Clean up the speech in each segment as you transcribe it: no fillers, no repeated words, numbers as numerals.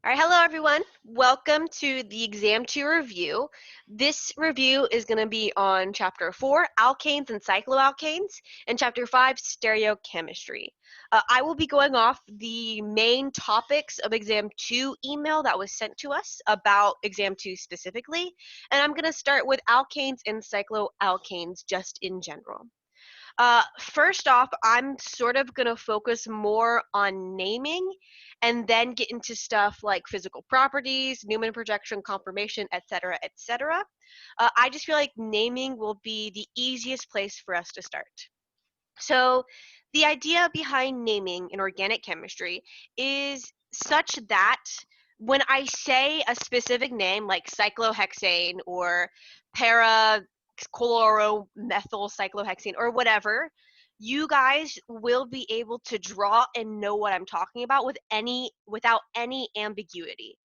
All right, hello everyone. Welcome to the Exam 2 review. This review is going to be on Chapter 4, Alkanes and Cycloalkanes, and Chapter 5, Stereochemistry. I will be going off the main topics of Exam 2 email that was sent to us about Exam 2 specifically, and I'm going to start with alkanes and cycloalkanes just in general. First off, I'm sort of going to focus more on naming and then get into stuff like physical properties, Newman projection, conformation, etc., etc. I just feel like naming will be the easiest place for us to start. So the idea behind naming in organic chemistry is such that when I say a specific name like cyclohexane or para-chloromethyl-cyclohexane or whatever, you guys will be able to draw and know what I'm talking about without any ambiguity.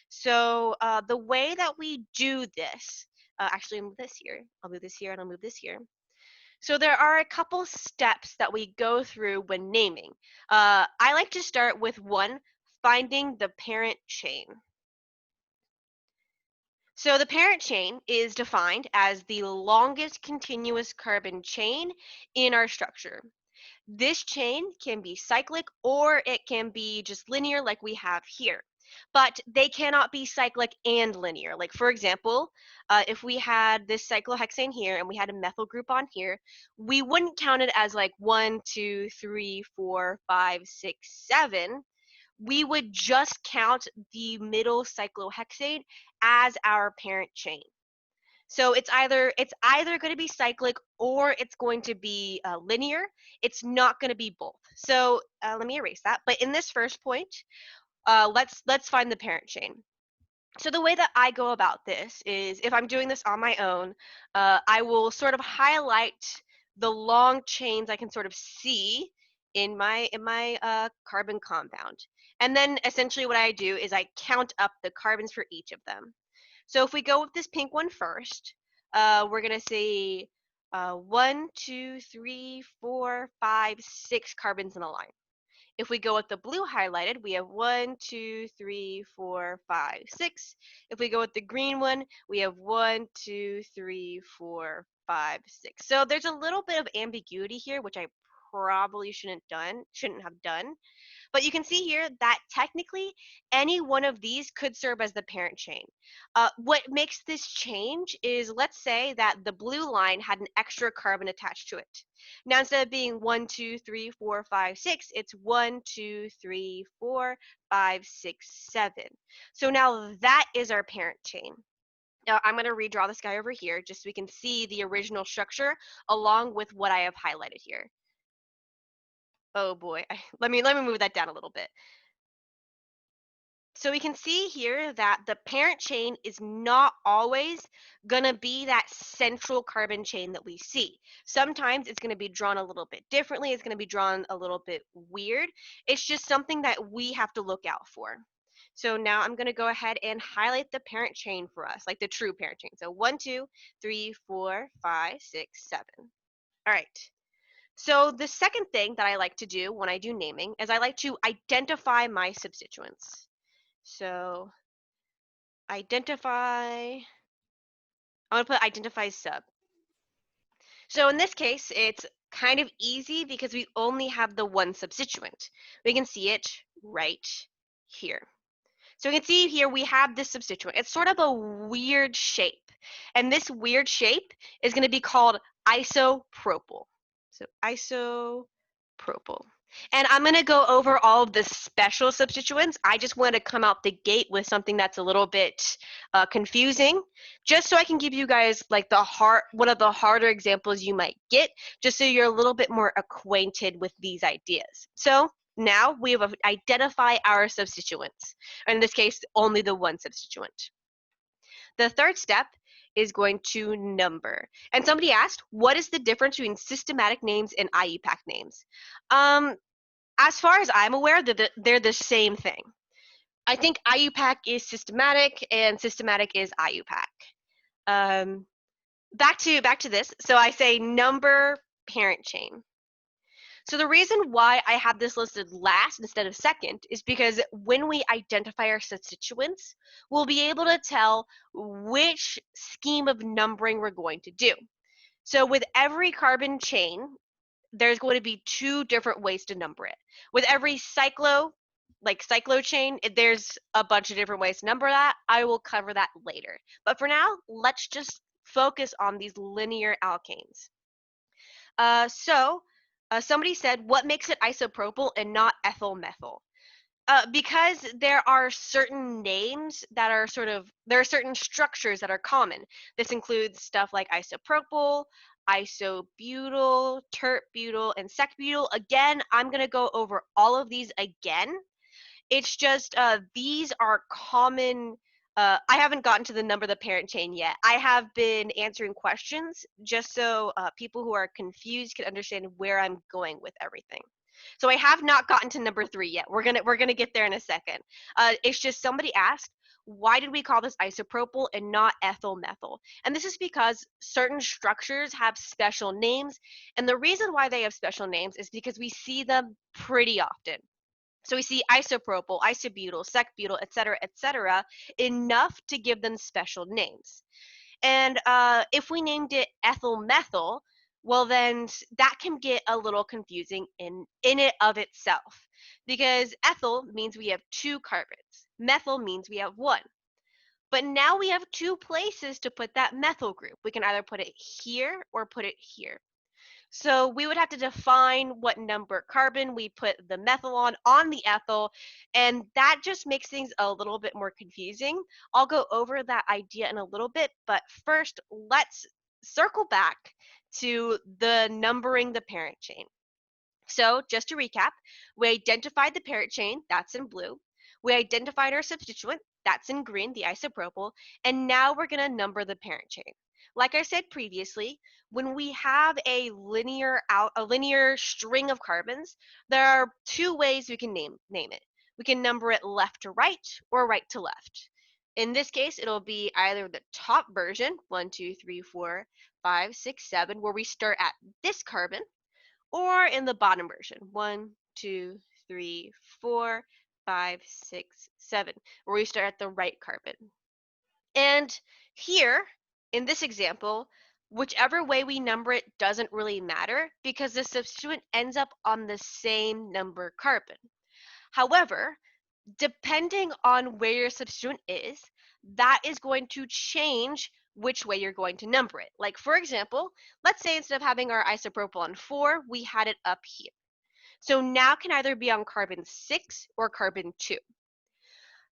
So the way that we do this, actually I'll move this here, I'll move this here, and I'll move this here. So there are a couple steps that we go through when naming. I like to start with one, finding the parent chain. So the parent chain is defined as the longest continuous carbon chain in our structure. This chain can be cyclic or it can be just linear like we have here. But they cannot be cyclic and linear. Like for example, if we had this cyclohexane here and we had a methyl group on here, we wouldn't count it as like 1, 2, 3, 4, 5, 6, 7. We would just count the middle cyclohexane as our parent chain. So it's either going to be cyclic or it's going to be linear. It's not going to be both. So let me erase that. But in this first point, let's find the parent chain. So the way that I go about this is, if I'm doing this on my own, I will sort of highlight the long chains I can sort of see in my carbon compound. And then essentially what I do is I count up the carbons for each of them. So if we go with this pink one first, we're going to say 1, 2, 3, 4, 5, 6 carbons in a line. If we go with the blue highlighted, we have 1, 2, 3, 4, 5, 6. If we go with the green one, we have 1, 2, 3, 4, 5, 6. So there's a little bit of ambiguity here, which I probably shouldn't have done. But you can see here that technically any one of these could serve as the parent chain. What makes this change is, let's say that the blue line had an extra carbon attached to it. Now instead of being 1, 2, 3, 4, 5, 6, it's 1, 2, 3, 4, 5, 6, 7. So now that is our parent chain. Now I'm going to redraw this guy over here just so we can see the original structure along with what I have highlighted here. Oh boy, let me move that down a little bit. So we can see here that the parent chain is not always going to be that central carbon chain that we see. Sometimes it's going to be drawn a little bit differently. It's going to be drawn a little bit weird. It's just something that we have to look out for. So now I'm going to go ahead and highlight the parent chain for us, like the true parent chain. So 1, 2, 3, 4, 5, 6, 7. All right. So the second thing that I like to do when I do naming is I like to identify my substituents. So identify, I'm going to put identify sub. So in this case, it's kind of easy because we only have the one substituent. We can see it right here. So you can see here we have this substituent. It's sort of a weird shape. And this weird shape is going to be called isopropyl. So isopropyl. And I'm going to go over all of the special substituents. I just want to come out the gate with something that's a little bit confusing, just so I can give you guys like one of the harder examples you might get, just so you're a little bit more acquainted with these ideas. So now we have identify our substituents. In this case, only the one substituent. The third step is going to number. And somebody asked, what is the difference between systematic names and Iupac names? As far as I'm aware, they're the same thing. I think Iupac is systematic and systematic is Iupac. Back to this. So I say number parent chain. So the reason why I have this listed last instead of second is because when we identify our substituents, we'll be able to tell which scheme of numbering we're going to do. So with every carbon chain, there's going to be two different ways to number it. With every cyclo chain, there's a bunch of different ways to number that. I will cover that later. But for now, let's just focus on these linear alkanes. Somebody said, what makes it isopropyl and not ethyl methyl? Because there are certain names that are there are certain structures that are common. This includes stuff like isopropyl, isobutyl, tert-butyl, and sec-butyl. Again, I'm going to go over all of these again. It's just these are common. I haven't gotten to the number of the parent chain yet. I have been answering questions just so people who are confused can understand where I'm going with everything. So I have not gotten to number 3 yet. We're gonna get there in a second. It's just somebody asked, why did we call this isopropyl and not ethyl methyl? And this is because certain structures have special names, and the reason why they have special names is because we see them pretty often. So we see isopropyl, isobutyl, sec-butyl, etc., enough to give them special names. And if we named it ethyl methyl, well then that can get a little confusing in it of itself, because ethyl means we have 2 carbons, methyl means we have 1. But now we have 2 places to put that methyl group. We can either put it here or put it here. So we would have to define what number carbon we put the methyl on the ethyl, and that just makes things a little bit more confusing. I'll go over that idea in a little bit, but first let's circle back to the numbering the parent chain. So just to recap, we identified the parent chain, that's in blue. We identified our substituent, that's in green, the isopropyl, and now we're going to number the parent chain. Like I said previously, when we have a linear string of carbons, there are 2 ways we can name it. We can number it left to right or right to left. In this case, it'll be either the top version, 1, 2, 3, 4, 5, 6, 7, where we start at this carbon, or in the bottom version, 1, 2, 3, 4, 5, 6, 7, where we start at the right carbon. And here, in this example, whichever way we number it doesn't really matter because the substituent ends up on the same number carbon. However, depending on where your substituent is, that is going to change which way you're going to number it. Like, for example, let's say instead of having our isopropyl on 4, we had it up here. So now can either be on carbon 6 or carbon 2.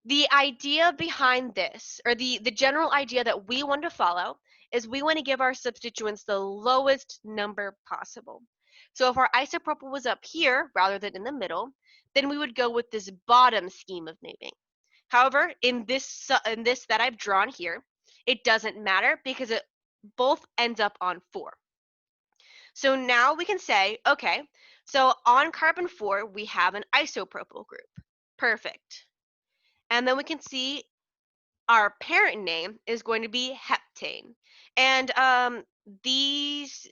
The idea behind this, or the general idea that we want to follow, is we want to give our substituents the lowest number possible. So if our isopropyl was up here rather than in the middle, then we would go with this bottom scheme of naming. However, in this that I've drawn here, it doesn't matter because it both ends up on 4. So now we can say, okay, so on carbon 4, we have an isopropyl group. Perfect. And then we can see our parent name is going to be heptane. And these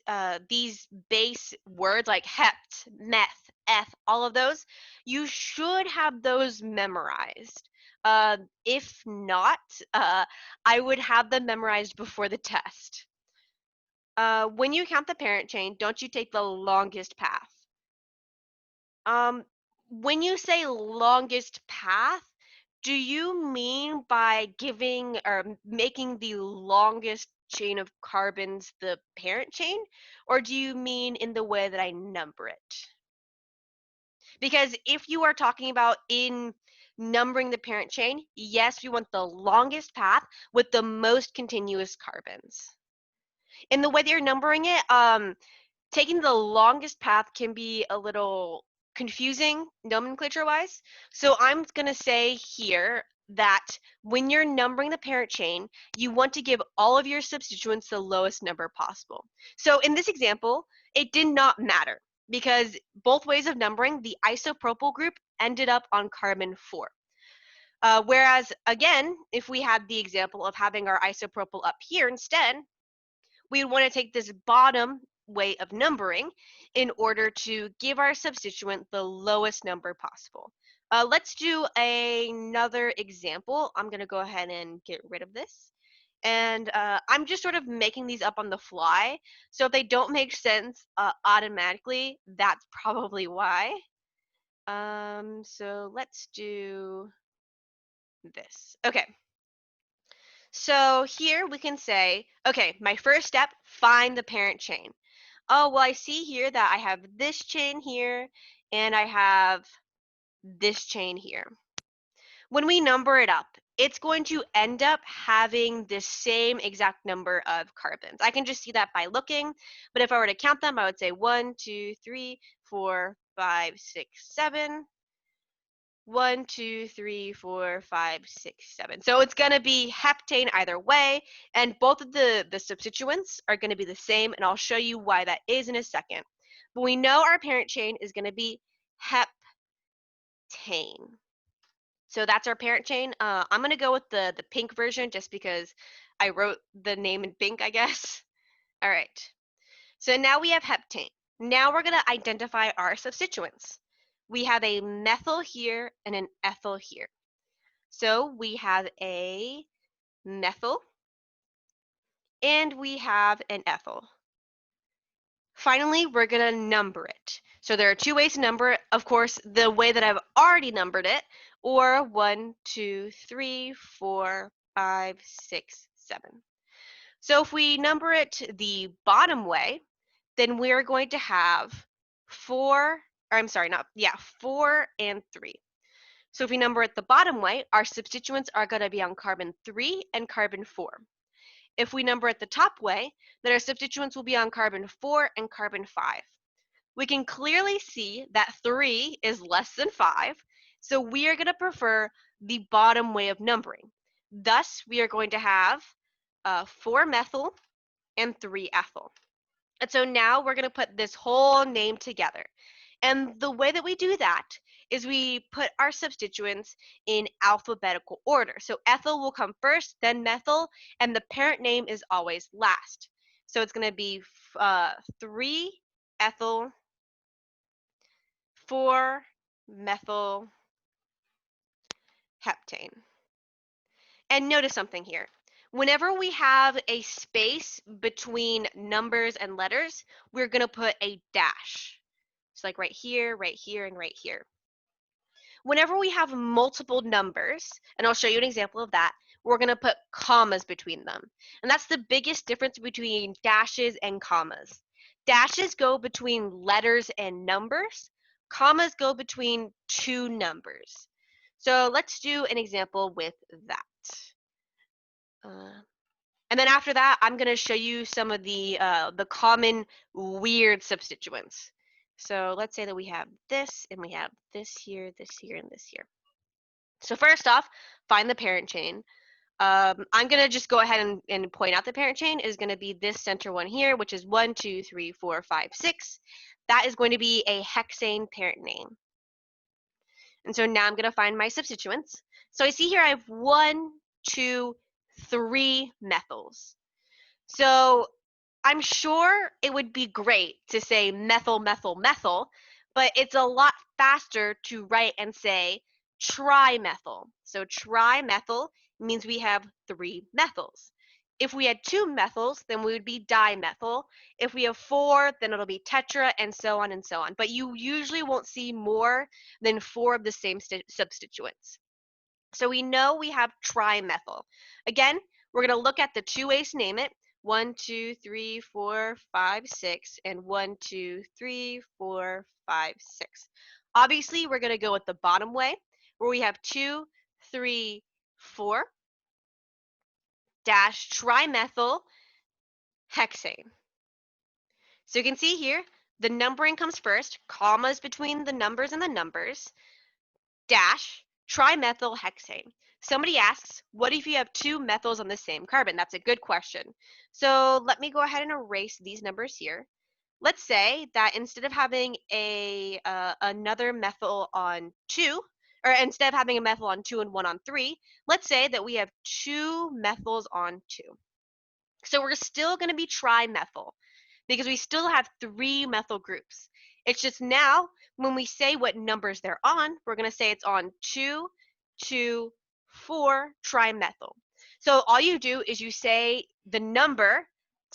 base words like hept, meth, eth, all of those, you should have those memorized. If not, I would have them memorized before the test. When you count the parent chain, don't you take the longest path? When you say longest path, do you mean by giving or making the longest chain of carbons the parent chain, or do you mean in the way that I number it? Because if you are talking about in numbering the parent chain, yes, we want the longest path with the most continuous carbons. In the way that you're numbering it, taking the longest path can be a little confusing nomenclature-wise. So I'm going to say here that when you're numbering the parent chain, you want to give all of your substituents the lowest number possible. So in this example, it did not matter because both ways of numbering, the isopropyl group ended up on carbon 4. Whereas, again, if we had the example of having our isopropyl up here instead, we would want to take this bottom way of numbering in order to give our substituent the lowest number possible. Let's do another example. I'm going to go ahead and get rid of this. And I'm just sort of making these up on the fly. So if they don't make sense automatically, that's probably why. So let's do this. Okay. So here we can say, okay, my first step, find the parent chain. Oh, well, I see here that I have this chain here, and I have this chain here. When we number it up, it's going to end up having the same exact number of carbons. I can just see that by looking, but if I were to count them, I would say 1, 2, 3, 4, 5, 6, 7. 1, 2, 3, 4, 5, 6, 7. So it's going to be heptane either way, and both of the substituents are going to be the same, and I'll show you why that is in a second. But we know our parent chain is going to be heptane. So that's our parent chain. I'm going to go with the pink version just because I wrote the name in pink, I guess. All right. So now we have heptane. Now we're going to identify our substituents. We have a methyl here and an ethyl here. So we have a methyl and we have an ethyl. Finally, we're going to number it. So there are two ways to number it. Of course, the way that I've already numbered it, or 1, 2, 3, 4, 5, 6, 7. So if we number it the bottom way, then we're going to have 4 and 3. So if we number it the bottom way, our substituents are going to be on carbon 3 and carbon 4. If we number it the top way, then our substituents will be on carbon 4 and carbon 5. We can clearly see that 3 is less than 5, so we are going to prefer the bottom way of numbering. Thus, we are going to have 4 methyl and 3 ethyl. And so now we're going to put this whole name together. And the way that we do that is we put our substituents in alphabetical order. So ethyl will come first, then methyl, and the parent name is always last. So it's going to be 3 ethyl, 4 methyl heptane. And notice something here. Whenever we have a space between numbers and letters, we're going to put a dash. So like right here, and right here. Whenever we have multiple numbers, and I'll show you an example of that, we're going to put commas between them. And that's the biggest difference between dashes and commas. Dashes go between letters and numbers. Commas go between two numbers. So let's do an example with that. And then after that, I'm going to show you some of the common weird substituents. So let's say that we have this, and we have this here, and this here. So first off, find the parent chain. I'm going to just go ahead and point out the parent chain is going to be this center one here, which is 1, 2, 3, 4, 5, 6. That is going to be a hexane parent name. And so now I'm going to find my substituents. So I see here I have 1, 2, 3 methyls. So I'm sure it would be great to say methyl, methyl, methyl, but it's a lot faster to write and say trimethyl. So trimethyl means we have 3 methyls. If we had 2 methyls, then we would be dimethyl. If we have 4, then it'll be tetra, and so on and so on. But you usually won't see more than 4 of the same substituents. So we know we have trimethyl. Again, we're going to look at the two ways to name it. 1, 2, 3, 4, 5, 6, and 1, 2, 3, 4, 5, 6. Obviously, we're going to go with the bottom way, where we have 2, 3, 4 dash trimethyl hexane. So you can see here, the numbering comes first, commas between the numbers and the numbers, dash trimethyl hexane. Somebody asks, what if you have 2 methyls on the same carbon? That's a good question. So let me go ahead and erase these numbers here. Let's say that instead of having another methyl on 2, or instead of having a methyl on 2 and 1 on 3, let's say that we have 2 methyls on 2. So we're still going to be trimethyl. because we still have 3 methyl groups. It's just now, when we say what numbers they're on, we're going to say it's on 2, 2, 4 trimethyl. So all you do is you say the number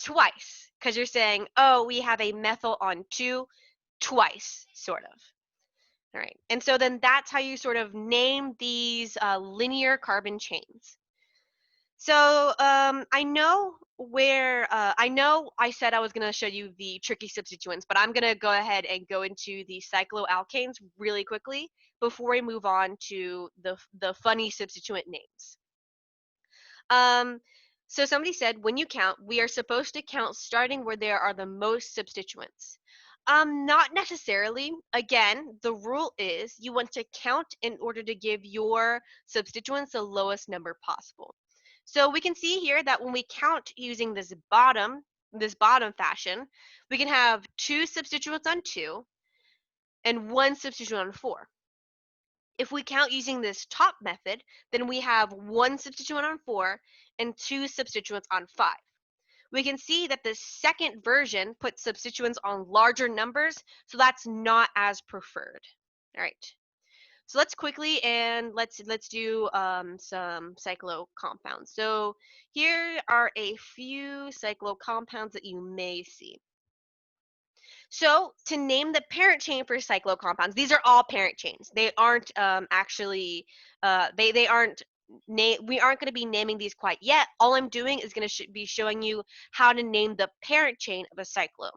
twice, because you're saying, oh, we have a methyl on 2 twice, sort of. All right, and so then that's how you sort of name these linear carbon chains. So I know I said I was going to show you the tricky substituents, but I'm going to go ahead and go into the cycloalkanes really quickly before we move on to the funny substituent names. So somebody said, when you count, we are supposed to count starting where there are the most substituents. Not necessarily. Again, the rule is you want to count in order to give your substituents the lowest number possible. So we can see here that when we count using this bottom fashion, we can have 2 substituents on 2 and 1 substituent on 4. If we count using this top method, then we have 1 substituent on 4 and 2 substituents on 5. We can see that the second version puts substituents on larger numbers, so that's not as preferred. All right. So let's quickly and let's do some cyclo compounds. So here are a few cyclo compounds that you may see. So to name the parent chain for cyclo compounds, these are all parent chains. They aren't actually they aren't we aren't going to be naming these quite yet. All I'm doing is going to be showing you how to name the parent chain of a cyclo.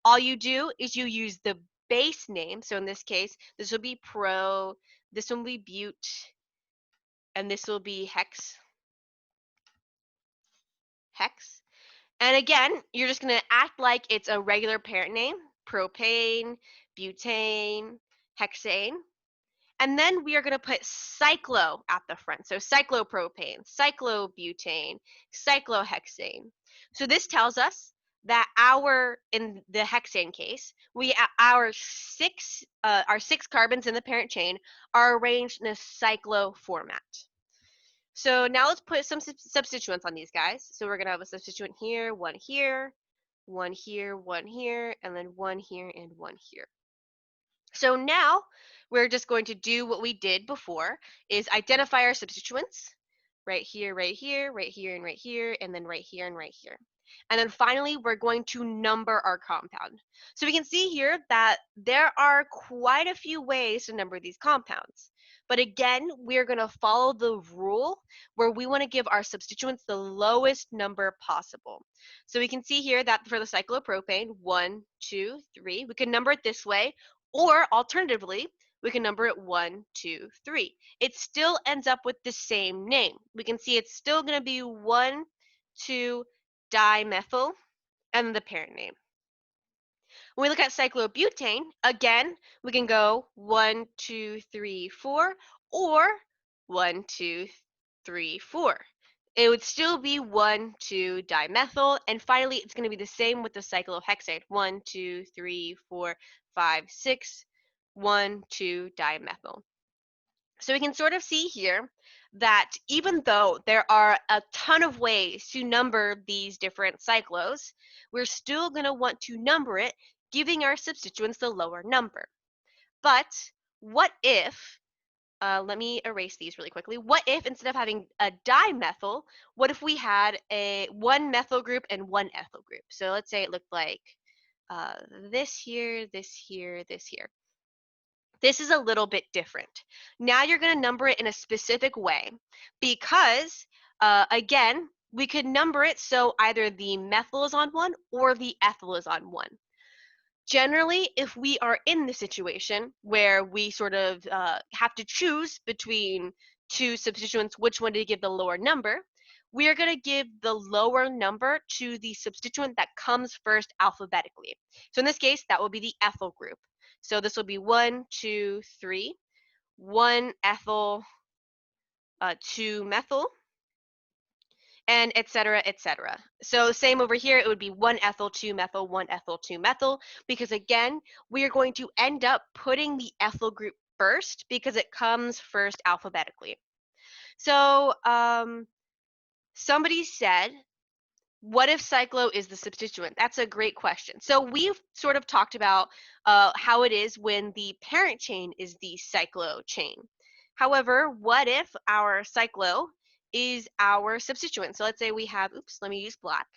All you do is you use the base name. So in this case, this will be pro, this will be bute, and this will be hex. And again, you're just going to act like it's a regular parent name: propane, butane, hexane. And then we are going to put cyclo at the front. So cyclopropane, cyclobutane, cyclohexane. So this tells us that in the hexane case, our six carbons in the parent chain are arranged in a cyclo format. So now let's put some substituents on these guys. So we're going to have a substituent here, one here, one here, one here, and then one here and one here. So now we're just going to do what we did before, is identify our substituents. Right here, right here, right here, and right here, and then right here and right here. And then finally, we're going to number our compound. So we can see here that there are quite a few ways to number these compounds. But again, we're going to follow the rule where we want to give our substituents the lowest number possible. So we can see here that for the cyclopropane, 1, 2, 3, we can number it this way, or alternatively, we can number it 1, 2, 3. It still ends up with the same name. We can see it's still going to be 1, 2, dimethyl, and the parent name. When we look at cyclobutane, again, we can go 1, 2, 3, 4, or 1, 2, 3, 4. It would still be 1, 2, dimethyl, and finally, it's going to be the same with the cyclohexane. 1, 2, 3, 4, 5, 6, 1, 2, dimethyl. So we can sort of see here that even though there are a ton of ways to number these different cyclos, we're still going to want to number it, giving our substituents the lower number. But what if, let me erase these really quickly. What if instead of having a dimethyl, what if we had one methyl group and one ethyl group? So let's say it looked like this here, this here, this here. This is a little bit different. Now you're going to number it in a specific way because, again, we could number it so either the methyl is on one or the ethyl is on one. Generally, if we are in the situation where we sort of have to choose between 2 substituents, which one to give the lower number, we are going to give the lower number to the substituent that comes first alphabetically. So in this case, that will be the ethyl group. So this will be 1, 2, 3, 1 ethyl, 2 methyl, and et cetera, et cetera. So same over here, it would be 1 ethyl, 2 methyl, 1 ethyl, 2 methyl, because again, we are going to end up putting the ethyl group first because it comes first alphabetically. So somebody said What if cyclo is the substituent? That's a great question. So we've sort of talked about how it is when the parent chain is the cyclo chain. However, what if our cyclo is our substituent? So let's say we have, oops, let me use black.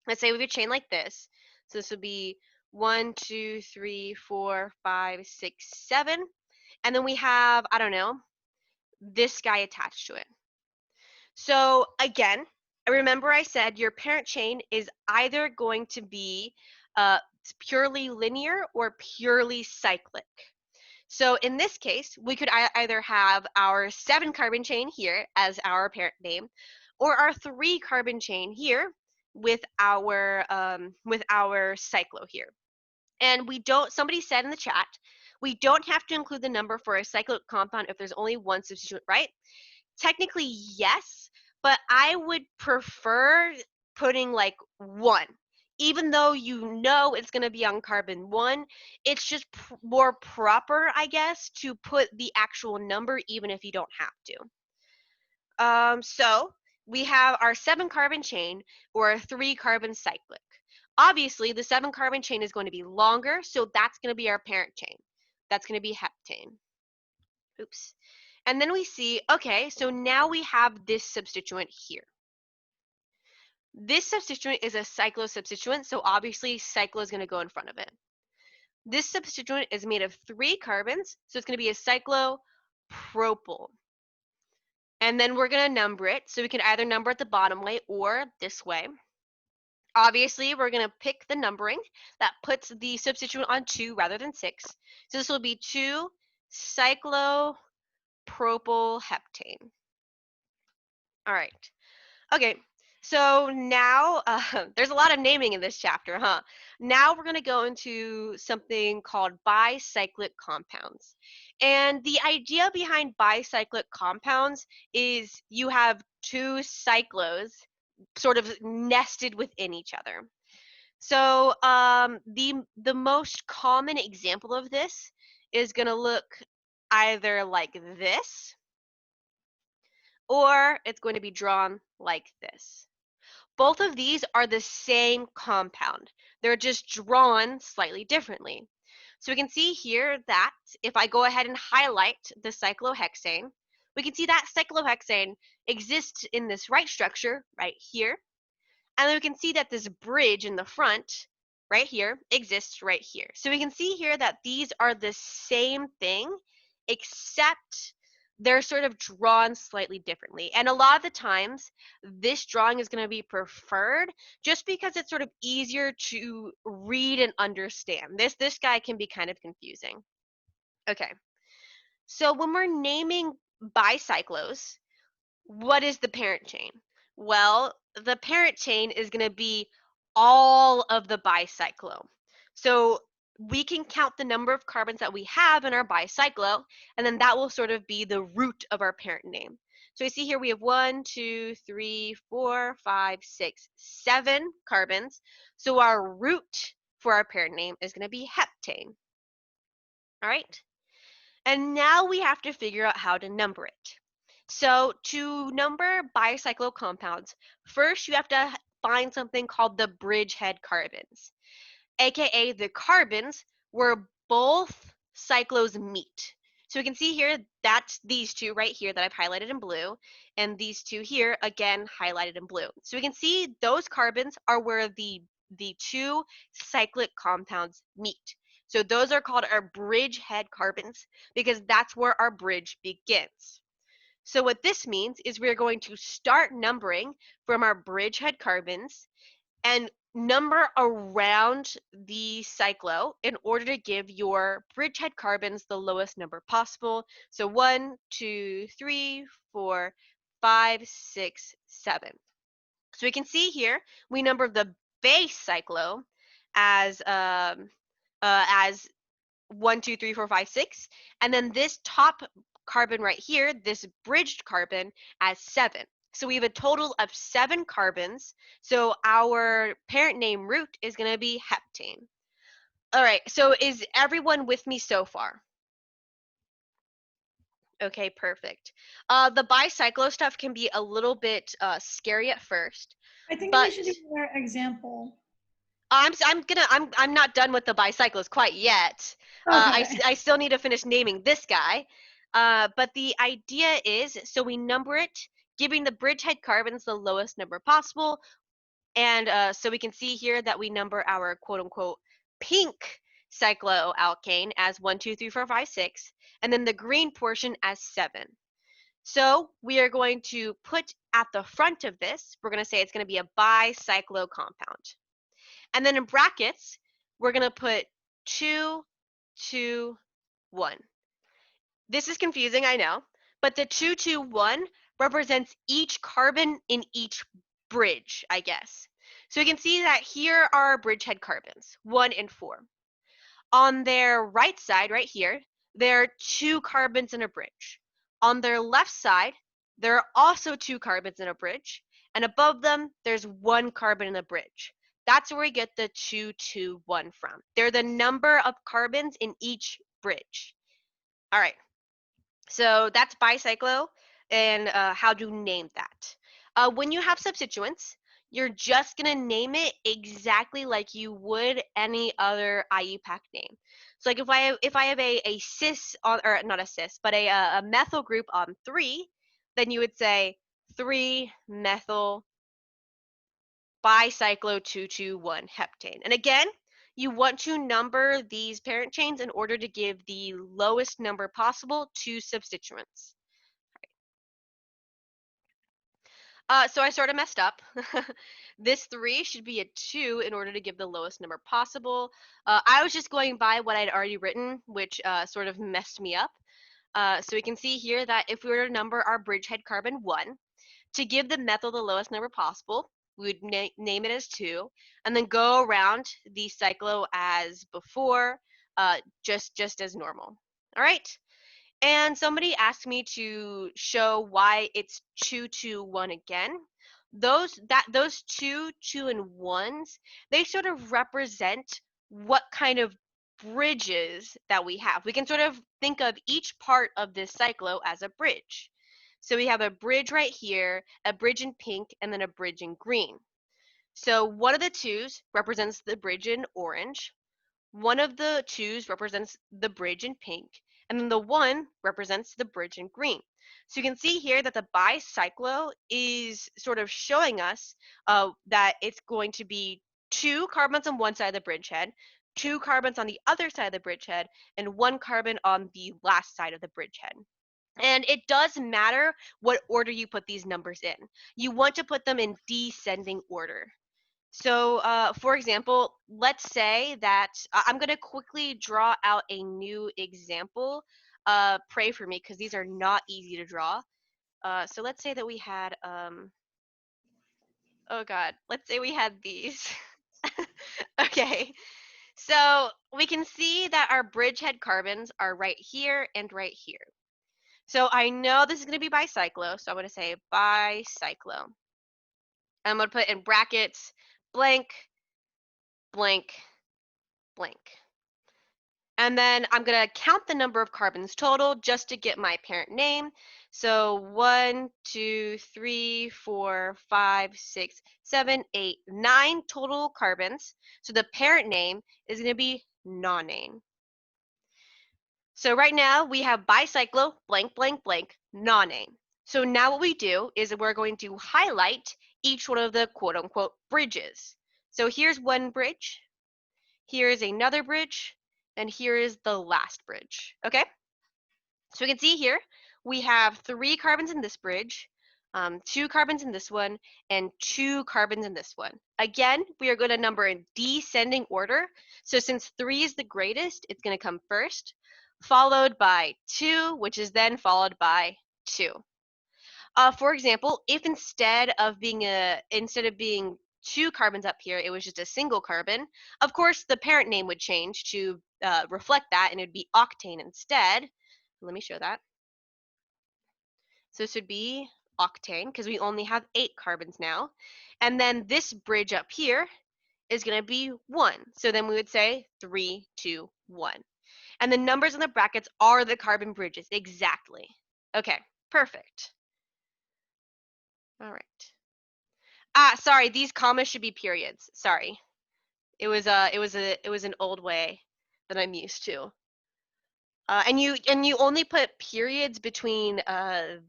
Let's say we have a chain like this. So this would be 1, 2, 3, 4, 5, 6, 7. And then we have, I don't know, this guy attached to it. So again, remember I said your parent chain is either going to be purely linear or purely cyclic. So in this case, we could either have our 7-carbon chain here as our parent name, or our 3-carbon chain here with our cyclo here. And we don't, somebody said in the chat, we don't have to include the number for a cyclic compound if there's only one substituent, right? Technically, yes, but I would prefer putting like 1. Even though you know it's going to be on carbon 1, it's just more proper, I guess, to put the actual number even if you don't have to. So we have our 7-carbon chain or a 3-carbon cyclic. Obviously, the 7-carbon chain is going to be longer, so that's going to be our parent chain. That's going to be heptane. Oops. And then we see, okay, so now we have this substituent here. This substituent is a cyclo substituent, so obviously cyclo is going to go in front of it. This substituent is made of 3 carbons, so it's going to be a cyclopropyl. And then we're going to number it, so we can either number it the bottom way or this way. Obviously, we're going to pick the numbering that puts the substituent on 2 rather than 6. So this will be 2 cyclopropyl heptane. All right. Okay, so now there's a lot of naming in this chapter, huh? Now we're going to go into something called bicyclic compounds. And the idea behind bicyclic compounds is you have 2 cyclos sort of nested within each other. So the most common example of this is going to look either like this, or it's going to be drawn like this. Both of these are the same compound. They're just drawn slightly differently. So we can see here that if I go ahead and highlight the cyclohexane, we can see that cyclohexane exists in this right structure right here. And then we can see that this bridge in the front right here exists right here. So we can see here that these are the same thing, except they're sort of drawn slightly differently. And a lot of the times, this drawing is going to be preferred just because it's sort of easier to read and understand. This guy can be kind of confusing. Okay, so when we're naming bicyclos, what is the parent chain? Well, the parent chain is going to be all of the bicyclo. So we can count the number of carbons that we have in our bicyclo, and then that will sort of be the root of our parent name. So you see here we have 1, 2, 3, 4, 5, 6, 7 carbons. So our root for our parent name is going to be heptane. All right? And now we have to figure out how to number it. So to number Bicyclo compounds, first you have to find something called the Bridgehead Carbons, aka the carbons where both cyclos meet. So we can see here that's these two right here that I've highlighted in blue, and these two here again highlighted in blue. So we can see those carbons are where the 2 cyclic compounds meet. So those are called our bridgehead carbons because that's where our bridge begins. So what this means is we're going to start numbering from our bridgehead carbons and number around the cyclo in order to give your bridgehead carbons the lowest number possible. So 1, 2, 3, 4, 5, 6, 7. So we can see here we number the base cyclo as 1, 2, 3, 4, 5, 6, and then this top carbon right here, this bridged carbon, as 7. So we have a total of 7 carbons. So our parent name root is going to be heptane. All right, so is everyone with me so far? Okay, perfect. The bicyclo stuff can be a little bit scary at first, I think we but should do another example. I'm not done with the bicycles quite yet. Okay. I still need to finish naming this guy. But the idea is, so we number it, giving the bridgehead carbons the lowest number possible, and so we can see here that we number our quote-unquote pink cycloalkane as 1, 2, 3, 4, 5, 6, and then the green portion as 7. So we are going to put at the front of this, we're going to say it's going to be a bicyclo compound. And then in brackets, we're going to put 2, 2, 1. This is confusing, I know, but the 2, 2, 1 represents each carbon in each bridge, I guess. So we can see that here are our bridgehead carbons, 1 and 4. On their right side, right here, there are 2 carbons in a bridge. On their left side, there are also 2 carbons in a bridge, and above them, there's 1 carbon in a bridge. That's where we get the 2, 2, 1 from. They're the number of carbons in each bridge. All right, so that's bicyclo and how to name that. When you have substituents, you're just going to name it exactly like you would any other Iupac name. So like if I have a cis on, or not a cis, but a methyl group on 3, then you would say 3-methyl bicyclo 2,2,1 heptane. And again, you want to number these parent chains in order to give the lowest number possible to substituents. So I sort of messed up. This 3 should be a 2 in order to give the lowest number possible. I was just going by what I'd already written, which sort of messed me up. So we can see here that if we were to number our bridgehead carbon 1, to give the methyl the lowest number possible, we would name it as 2, and then go around the cyclo as before, just as normal. All right. And somebody asked me to show why it's 2, 2, 1 again. Those 2, 2, and 1s, they sort of represent what kind of bridges that we have. We can sort of think of each part of this cyclo as a bridge. So we have a bridge right here, a bridge in pink, and then a bridge in green. So one of the 2s represents the bridge in orange. One of the 2s represents the bridge in pink, and then the 1 represents the bridge in green. So you can see here that the bicyclo is sort of showing us that it's going to be 2 carbons on one side of the bridgehead, 2 carbons on the other side of the bridgehead, and 1 carbon on the last side of the bridgehead. And it does matter what order you put these numbers in. You want to put them in descending order. So, for example, let's say that I'm going to quickly draw out a new example. Pray for me because these are not easy to draw. So let's say that we had, oh God, let's say we had these. Okay, so we can see that our bridgehead carbons are right here and right here. So I know this is going to be bicyclo, so I'm going to say bicyclo. I'm going to put in brackets blank, blank, blank. And then I'm going to count the number of carbons total just to get my parent name. So 1, 2, 3, 4, 5, 6, 7, 8, 9 total carbons. So the parent name is going to be nonane. So right now we have bicyclo blank, blank, blank, nonane. So now what we do is we're going to highlight each one of the quote unquote bridges. So here's one bridge. Here's another bridge. And here is the last bridge, okay? So we can see here, we have 3 carbons in this bridge, 2 carbons in this one, and 2 carbons in this one. Again, we are going to number in descending order. So since 3 is the greatest, it's going to come first, followed by 2, which is then followed by 2. For example, if instead of being 2 carbons up here, it was just a single carbon, of course, the parent name would change to reflect that, and it would be octane instead. Let me show that. So this would be octane, because we only have 8 carbons now. And then this bridge up here is going to be 1. So then we would say 3, 2, 1. And the numbers in the brackets are the carbon bridges, exactly. Okay, perfect. All right. Sorry, these commas should be periods. Sorry. It was an old way that I'm used to. And you only put periods between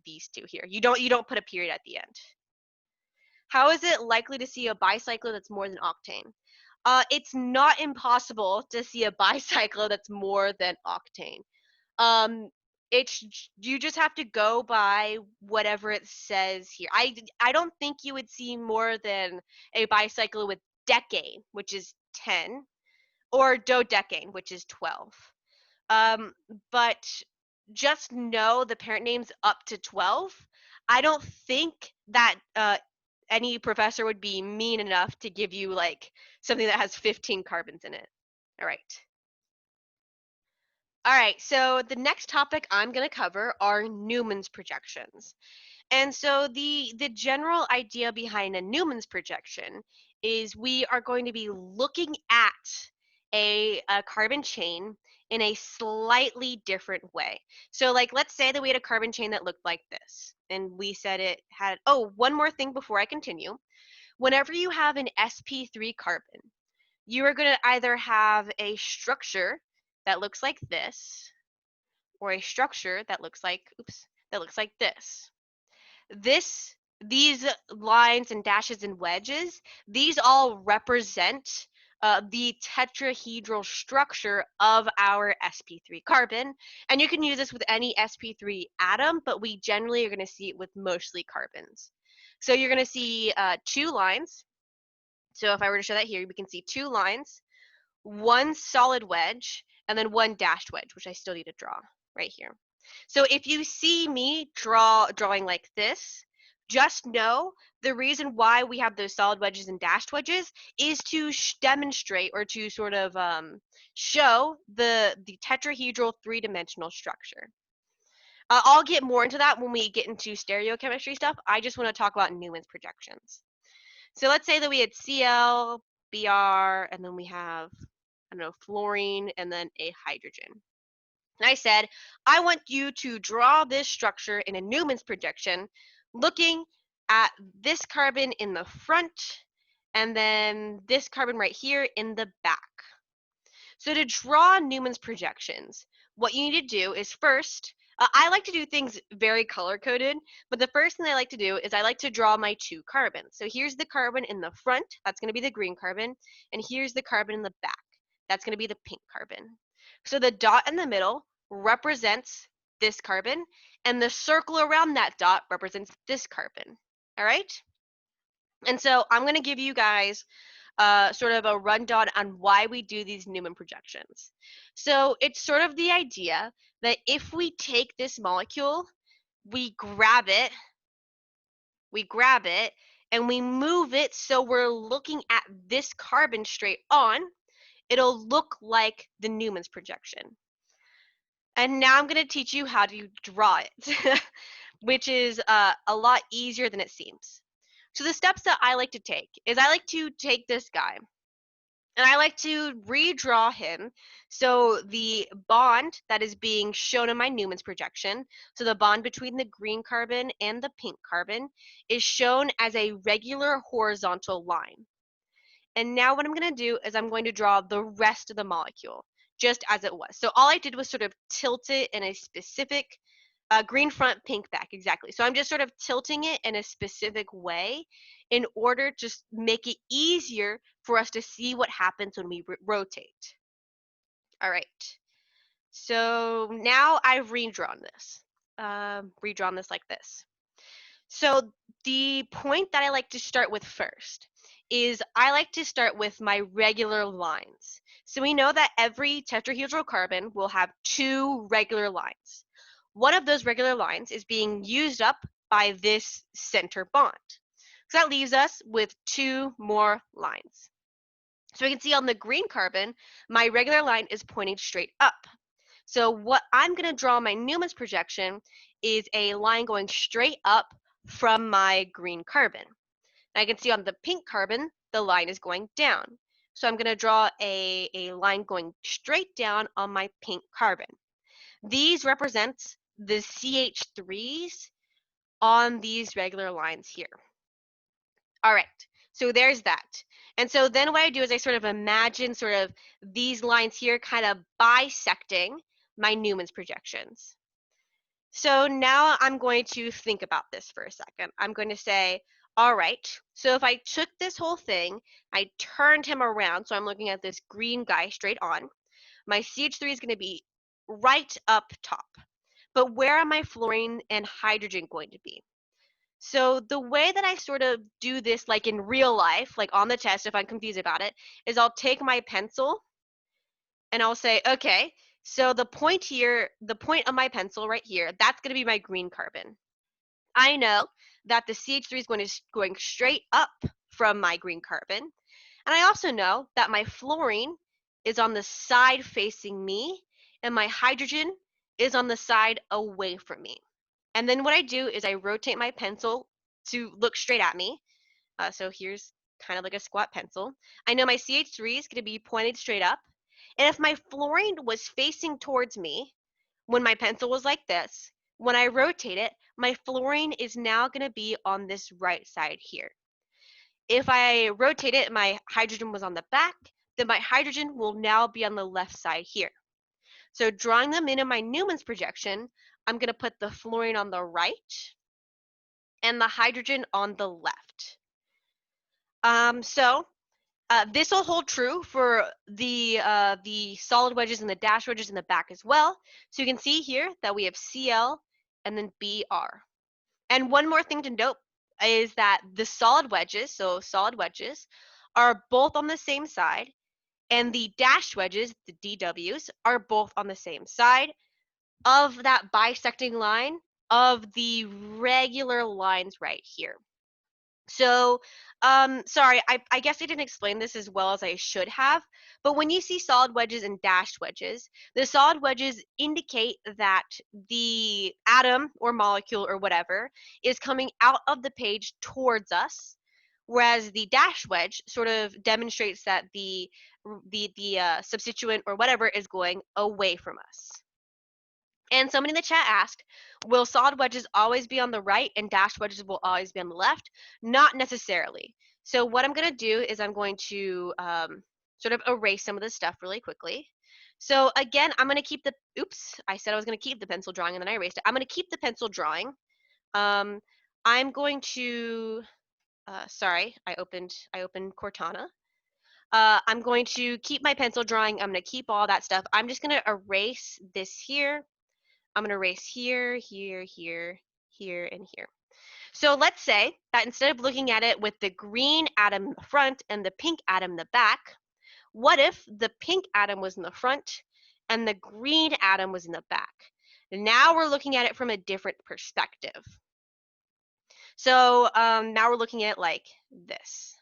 these two here. You don't put a period at the end. How is it likely to see a bicyclo that's more than octane? It's not impossible to see a bicyclo that's more than octane. You just have to go by whatever it says here. I don't think you would see more than a bicycle with decane, which is 10, or dodecane, which is 12. But just know the parent name's up to 12. I don't think that any professor would be mean enough to give you like something that has 15 carbons in it. All right. All right, so the next topic I'm going to cover are Newman's projections. And so the general idea behind a Newman's projection is we are going to be looking at a carbon chain in a slightly different way. So like let's say that we had a carbon chain that looked like this, and we said it had, oh, one more thing before I continue. Whenever you have an sp3 carbon, you are going to either have a structure that looks like this, or a structure that looks like, this. These lines and dashes and wedges, these all represent the tetrahedral structure of our sp3 carbon. And you can use this with any sp3 atom, but we generally are going to see it with mostly carbons. So you're going to see two lines. So if I were to show that here, we can see two lines, one solid wedge, and then one dashed wedge, which I still need to draw right here. So if you see me drawing like this, just know the reason why we have those solid wedges and dashed wedges is to demonstrate, or to sort of show the tetrahedral three-dimensional structure. I'll get more into that when we get into stereochemistry stuff. I just want to talk about Newman's projections. So let's say that we had Cl, Br, and then we have, I don't know, fluorine, and then a hydrogen. And I said, I want you to draw this structure in a Newman's projection, looking at this carbon in the front, and then this carbon right here in the back. So to draw Newman's projections, what you need to do is first, I like to do things very color-coded, but the first thing I like to do is I like to draw my two carbons. So here's the carbon in the front, that's going to be the green carbon, and here's the carbon in the back, that's going to be the pink carbon. So the dot in the middle represents this carbon, and the circle around that dot represents this carbon. All right? And so I'm going to give you guys sort of a rundown on why we do these Newman projections. So it's sort of the idea that if we take this molecule, we grab it, and we move it so we're looking at this carbon straight on, it'll look like the Newman's projection. And now I'm going to teach you how to draw it, which is a lot easier than it seems. So the steps that I like to take is I like to take this guy, and I like to redraw him. So the bond that is being shown in my Newman's projection, so the bond between the green carbon and the pink carbon, is shown as a regular horizontal line. And now what I'm going to do is I'm going to draw the rest of the molecule just as it was. So all I did was sort of tilt it in a specific green front, pink back, exactly. So I'm just sort of tilting it in a specific way in order to just make it easier for us to see what happens when we rotate. All right. So now I've redrawn this like this. So the point that I like to start with first is I like to start with my regular lines. So we know that every tetrahedral carbon will have two regular lines. One of those regular lines is being used up by this center bond. So that leaves us with two more lines. So we can see on the green carbon, my regular line is pointing straight up. So what I'm going to draw my Newman's projection is a line going straight up from my green carbon. And I can see on the pink carbon, the line is going down. So I'm going to draw a line going straight down on my pink carbon. These represent the CH3s on these regular lines here. All right, so there's that. And so then what I do is I sort of imagine sort of these lines here kind of bisecting my Newman's projections. So now I'm going to think about this for a second. I'm going to say, all right, so if I took this whole thing, I turned him around, so I'm looking at this green guy straight on, my CH3 is going to be right up top. But where are my fluorine and hydrogen going to be? So the way that I sort of do this, like in real life, like on the test, if I'm confused about it, is I'll take my pencil and I'll say, okay, so the point here, the point of my pencil right here, that's going to be my green carbon. I know that the CH3 is going straight up from my green carbon. And I also know that my fluorine is on the side facing me and my hydrogen is on the side away from me. And then what I do is I rotate my pencil to look straight at me. So here's kind of like a squat pencil. I know my CH3 is going to be pointed straight up. And if my fluorine was facing towards me when my pencil was like this, when I rotate it, my fluorine is now going to be on this right side here. If I rotate it and my hydrogen was on the back, then my hydrogen will now be on the left side here. So drawing them in my Newman's projection, I'm going to put the fluorine on the right and the hydrogen on the left. This will hold true for the solid wedges and the dash wedges in the back as well. So you can see here that we have Cl and then Br. And one more thing to note is that the solid wedges, so solid wedges, are both on the same side, and the dash wedges, the DWs, are both on the same side of that bisecting line of the regular lines right here. So, sorry, I guess I didn't explain this as well as I should have, but when you see solid wedges and dashed wedges, the solid wedges indicate that the atom or molecule or whatever is coming out of the page towards us, whereas the dash wedge sort of demonstrates that the substituent or whatever is going away from us. And somebody in the chat asked, will solid wedges always be on the right and dashed wedges will always be on the left? Not necessarily. So what I'm going to do is I'm going to sort of erase some of this stuff really quickly. So again, I'm going to keep the, oops, I said I was going to keep the pencil drawing and then I erased it. I'm going to keep the pencil drawing. I'm going to, sorry, I opened Cortana. I'm going to keep my pencil drawing. I'm going to keep all that stuff. I'm just going to erase this here. I'm going to erase here, here, here, here, and here. So let's say that instead of looking at it with the green atom in the front and the pink atom in the back, what if the pink atom was in the front and the green atom was in the back? Now we're looking at it from a different perspective. So now we're looking at it like this.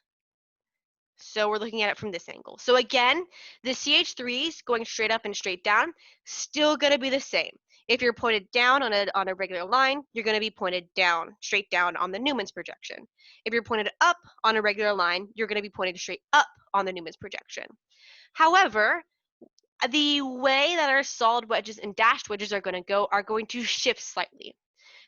So we're looking at it from this angle. So again, the CH3s going straight up and straight down, still going to be the same. If you're pointed down on a regular line, you're going to be pointed down, straight down on the Newman's projection. If you're pointed up on a regular line, you're going to be pointed straight up on the Newman's projection. However, the way that our solid wedges and dashed wedges are going to shift slightly.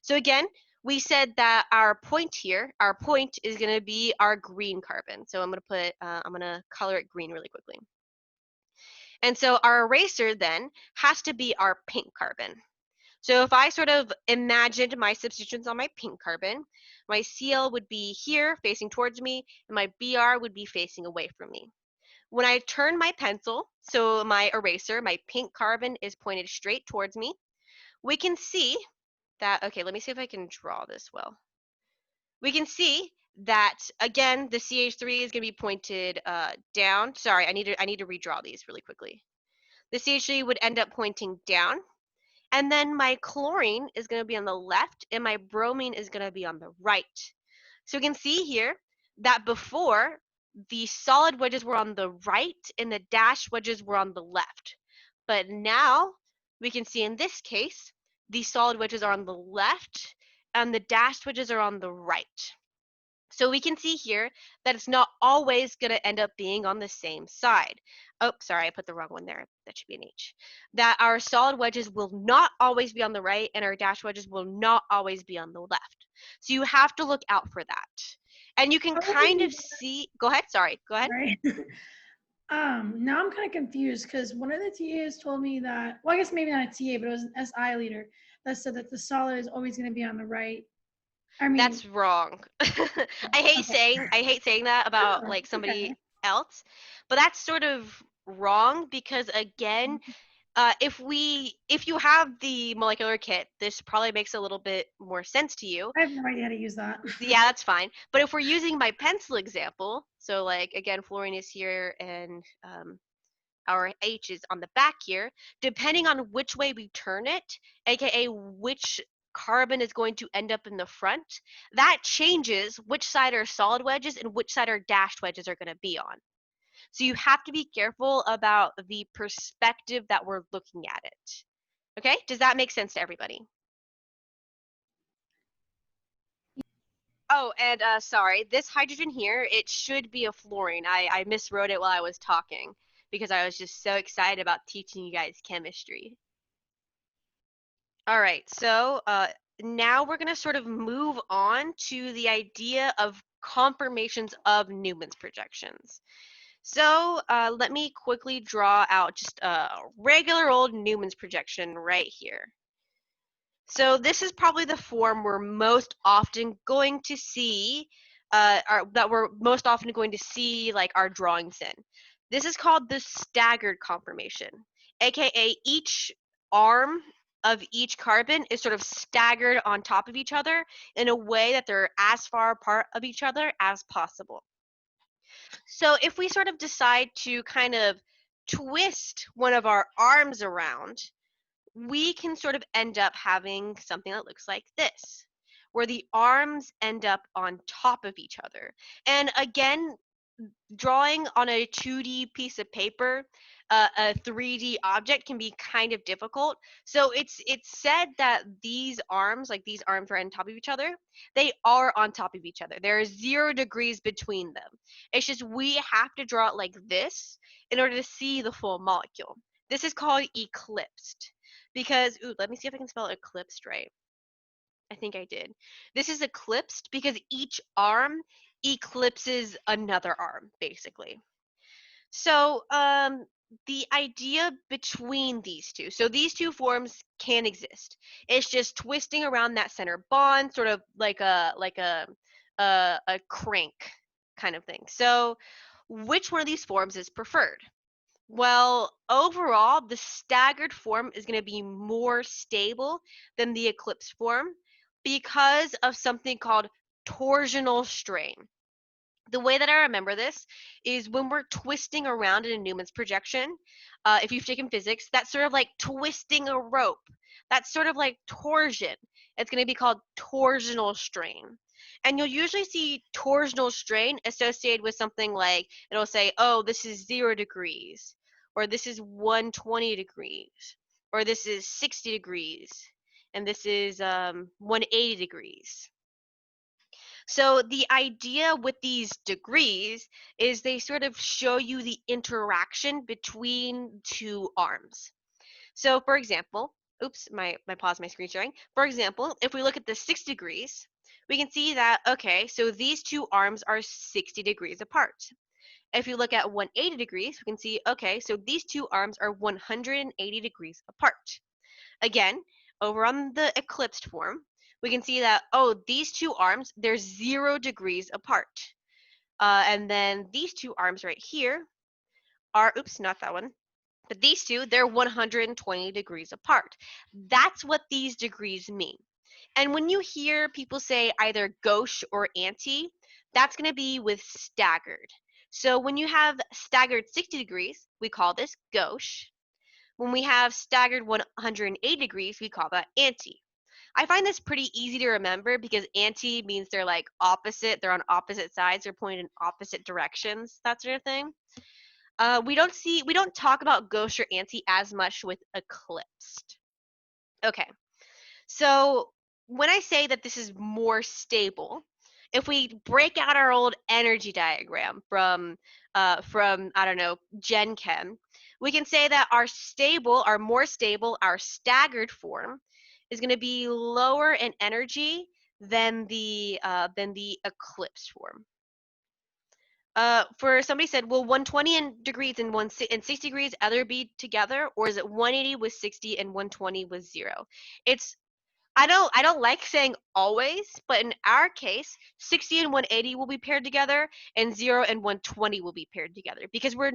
So again, we said that our point here, our point is going to be our green carbon. So I'm going to color it green really quickly. And so our eraser then has to be our pink carbon. So if I sort of imagined my substituents on my pink carbon, my Cl would be here facing towards me, and my Br would be facing away from me. When I turn my pencil, so my eraser, my pink carbon is pointed straight towards me, we can see that, okay, let me see if I can draw this well. We can see that, again, the CH3 is going to be pointed down. Sorry, I need to redraw these really quickly. The CH3 would end up pointing down. And then my chlorine is going to be on the left and my bromine is going to be on the right. So we can see here that before the solid wedges were on the right and the dash wedges were on the left. But now we can see in this case, the solid wedges are on the left and the dashed wedges are on the right. So we can see here that it's not always going to end up being on the same side. Oh, sorry, I put the wrong one there. That should be an H. That our solid wedges will not always be on the right and our dash wedges will not always be on the left. So you have to look out for that. And you can kind of see, go ahead, sorry, go ahead. Right. Now I'm kind of confused because one of the TAs told me that, well, I guess maybe not a TA, but it was an SI leader that said that the solid is always going to be on the right. I mean, That's wrong. I hate saying that about oh, like somebody okay. else, but that's sort of wrong because again, if you have the molecular kit, this probably makes a little bit more sense to you. I have no idea how to use that. Yeah, that's fine. But if we're using my pencil example, so like again, fluorine is here and our H is on the back here, depending on which way we turn it, aka which carbon is going to end up in the front, that changes which side our solid wedges and which side our dashed wedges are going to be on. So you have to be careful about the perspective that we're looking at it. Okay, does that make sense to everybody? Oh, and sorry, this hydrogen here, it should be a fluorine. I miswrote it while I was talking because I was just so excited about teaching you guys chemistry. All right, so now we're going to sort of move on to the idea of conformations of Newman's projections. So let me quickly draw out just a regular old Newman's projection right here. So this is probably the form we're most often going to see, that we're most often going to see like our drawings in. This is called the staggered conformation, aka each arm of each carbon is sort of staggered on top of each other in a way that they're as far apart of each other as possible. So if we sort of decide to kind of twist one of our arms around, we can sort of end up having something that looks like this, where the arms end up on top of each other. And again, drawing on a 2D piece of paper, a 3D object can be kind of difficult. So it's said that these arms, like these arms are on top of each other, they are on top of each other. There are 0 degrees between them. It's just we have to draw it like this in order to see the full molecule. This is called eclipsed because, ooh, let me see if I can spell eclipsed right. I think I did. This is eclipsed because each arm eclipses another arm, basically. So, the idea between these two, so these two forms can exist. It's just twisting around that center bond, sort of like a crank kind of thing. So, which one of these forms is preferred? Well, overall, the staggered form is going to be more stable than the eclipsed form because of something called torsional strain. The way that I remember this is when we're twisting around in a Newman's projection, if you've taken physics, that's sort of like twisting a rope. That's sort of like torsion. It's going to be called torsional strain. And you'll usually see torsional strain associated with something like, it'll say, oh, this is 0 degrees, or this is 120 degrees, or this is 60 degrees, and this is 180 degrees. So the idea with these degrees is they sort of show you the interaction between two arms. So for example, oops, my pause my screen sharing. For example, if we look at the 6 degrees, we can see that, okay, so these two arms are 60 degrees apart. If you look at 180 degrees, we can see, okay, so these two arms are 180 degrees apart. Again, over on the eclipsed form, we can see that, oh, these two arms, they're 0 degrees apart. And then these two arms right here are, oops, not that one, but these two, they're 120 degrees apart. That's what these degrees mean. And when you hear people say either gauche or anti, that's going to be with staggered. So when you have staggered 60 degrees, we call this gauche. When we have staggered 180 degrees, we call that anti. I find this pretty easy to remember because anti means they're like opposite, they're on opposite sides, they're pointed in opposite directions, that sort of thing. We don't talk about gauche or anti as much with eclipsed. Okay, so when I say that this is more stable, if we break out our old energy diagram from I don't know, Gen Chem, we can say that our more stable, our staggered form is going to be lower in energy than the eclipsed form. For somebody said, will 120 degrees and 60 degrees either be together, or is it 180 with 60 and 120 with 0? It's I don't like saying always, but in our case, 60 and 180 will be paired together, and 0 and 120 will be paired together, because we're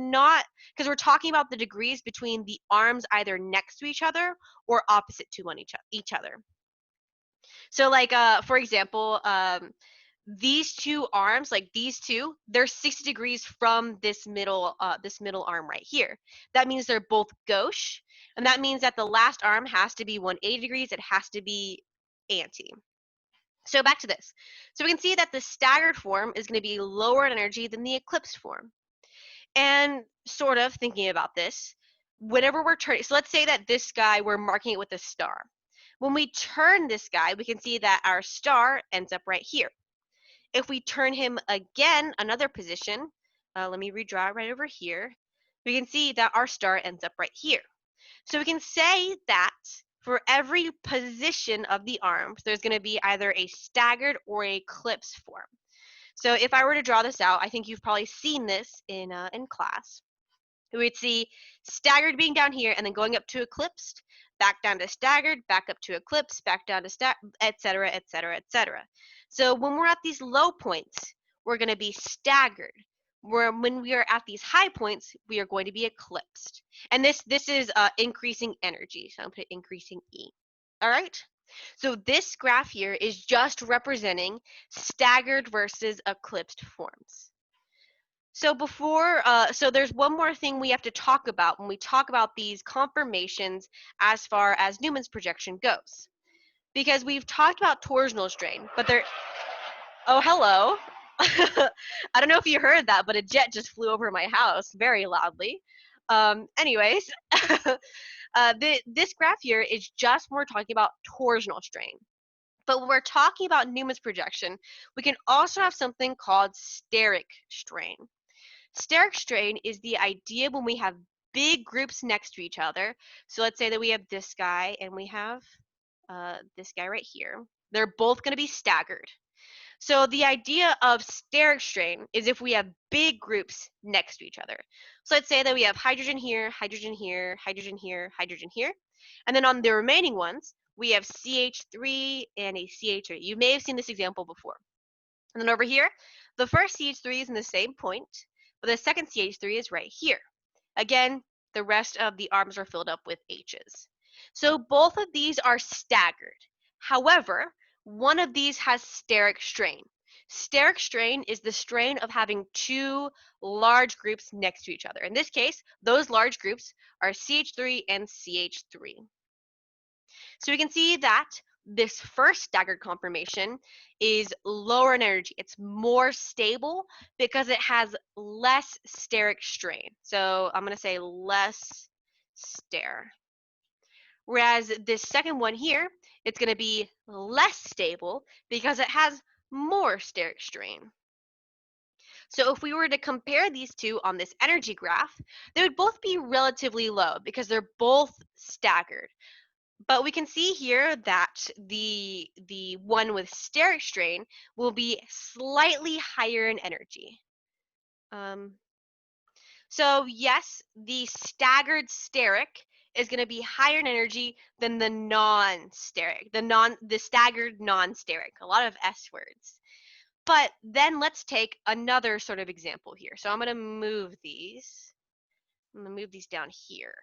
talking about the degrees between the arms either next to each other or opposite to each other. So like for example, these two arms, like these two, they're 60 degrees from this middle arm right here. That means they're both gauche, and that means that the last arm has to be 180 degrees. It has to be anti. So back to this. So we can see that the staggered form is going to be lower in energy than the eclipsed form. And sort of thinking about this, whenever we're turning, so let's say that this guy, we're marking it with a star. When we turn this guy, we can see that our star ends up right here. If we turn him again, another position, let me redraw it right over here, we can see that our star ends up right here. So we can say that for every position of the arms, there's going to be either a staggered or a eclipsed form. So if I were to draw this out, I think you've probably seen this in class. We'd see staggered being down here and then going up to eclipsed, back down to staggered, back up to eclipsed, back down to etc., etc., etc. So when we're at these low points, we're going to be staggered. When we are at these high points, we are going to be eclipsed. And this is increasing energy. So I'm going to put increasing E. All right? So this graph here is just representing staggered versus eclipsed forms. So so there's one more thing we have to talk about when we talk about these conformations as far as Newman's projection goes. Because we've talked about torsional strain, but oh, hello. I don't know if you heard that, but a jet just flew over my house very loudly. Anyways, this graph here is just when we're talking about torsional strain. But when we're talking about Newman's projection, we can also have something called steric strain. Steric strain is the idea when we have big groups next to each other. So let's say that we have this guy and we have this guy right here. They're both going to be staggered. So the idea of steric strain is if we have big groups next to each other. So let's say that we have hydrogen here, hydrogen here, hydrogen here, hydrogen here. And then on the remaining ones, we have CH3 and a CH3. You may have seen this example before. And then over here, the first CH3 is in the same point, but the second CH3 is right here. Again, the rest of the arms are filled up with H's. So both of these are staggered. However, one of these has steric strain. Steric strain is the strain of having two large groups next to each other. In this case, those large groups are CH3 and CH3. So we can see that this first staggered conformation is lower in energy. It's more stable because it has less steric strain. So I'm going to say less ster. Whereas this second one here, it's going to be less stable because it has more steric strain. So if we were to compare these two on this energy graph, they would both be relatively low because they're both staggered. But we can see here that the one with steric strain will be slightly higher in energy. So yes, the staggered steric is going to be higher in energy than the non-steric, the staggered non-steric. A lot of S words. But then let's take another sort of example here. So I'm going to move these. I'm going to move these down here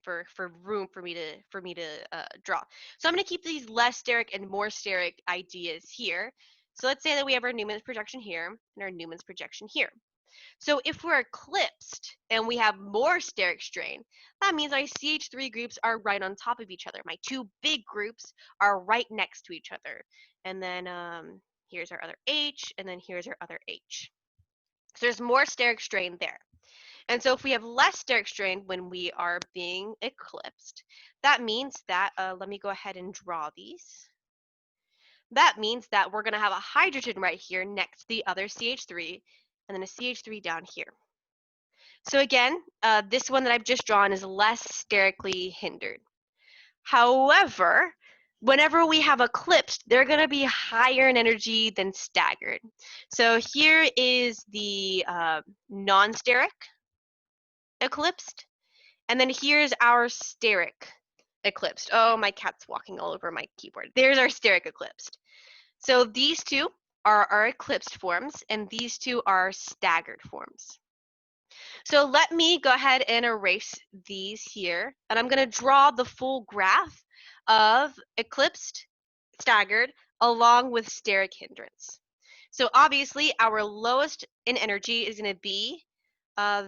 for room for me to draw. So I'm going to keep these less steric and more steric ideas here. So let's say that we have our Newman's projection here and our Newman's projection here. So if we're eclipsed and we have more steric strain, that means my CH3 groups are right on top of each other. My two big groups are right next to each other. And then here's our other H, and then here's our other H. So there's more steric strain there. And so if we have less steric strain when we are being eclipsed, that means that, let me go ahead and draw these. that means that we're going to have a hydrogen right here next to the other CH3, and then a CH3 down here. So again, this one that I've just drawn is less sterically hindered. However, whenever we have eclipsed, they're going to be higher in energy than staggered. So here is the non-steric eclipsed, and then here's our steric eclipsed. Oh, my cat's walking all over my keyboard. There's our steric eclipsed. So these two are our eclipsed forms, and these two are staggered forms. So let me go ahead and erase these here, and I'm going to draw the full graph of eclipsed, staggered, along with steric hindrance. So obviously, our lowest in energy is going to be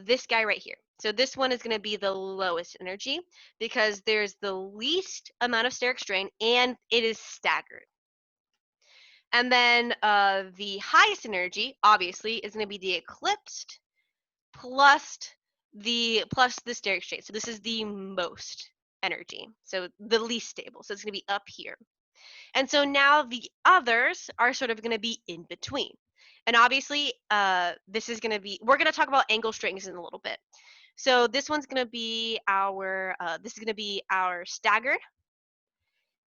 this guy right here. So this one is going to be the lowest energy because there's the least amount of steric strain and it is staggered. And then the highest energy, obviously, is going to be the eclipsed plus the steric strain. So this is the most energy, so the least stable. So it's going to be up here. And so now the others are sort of going to be in between. And obviously, this is going to be, we're going to talk about angle strings in a little bit. So this one's going to be our, this is going to be our staggered.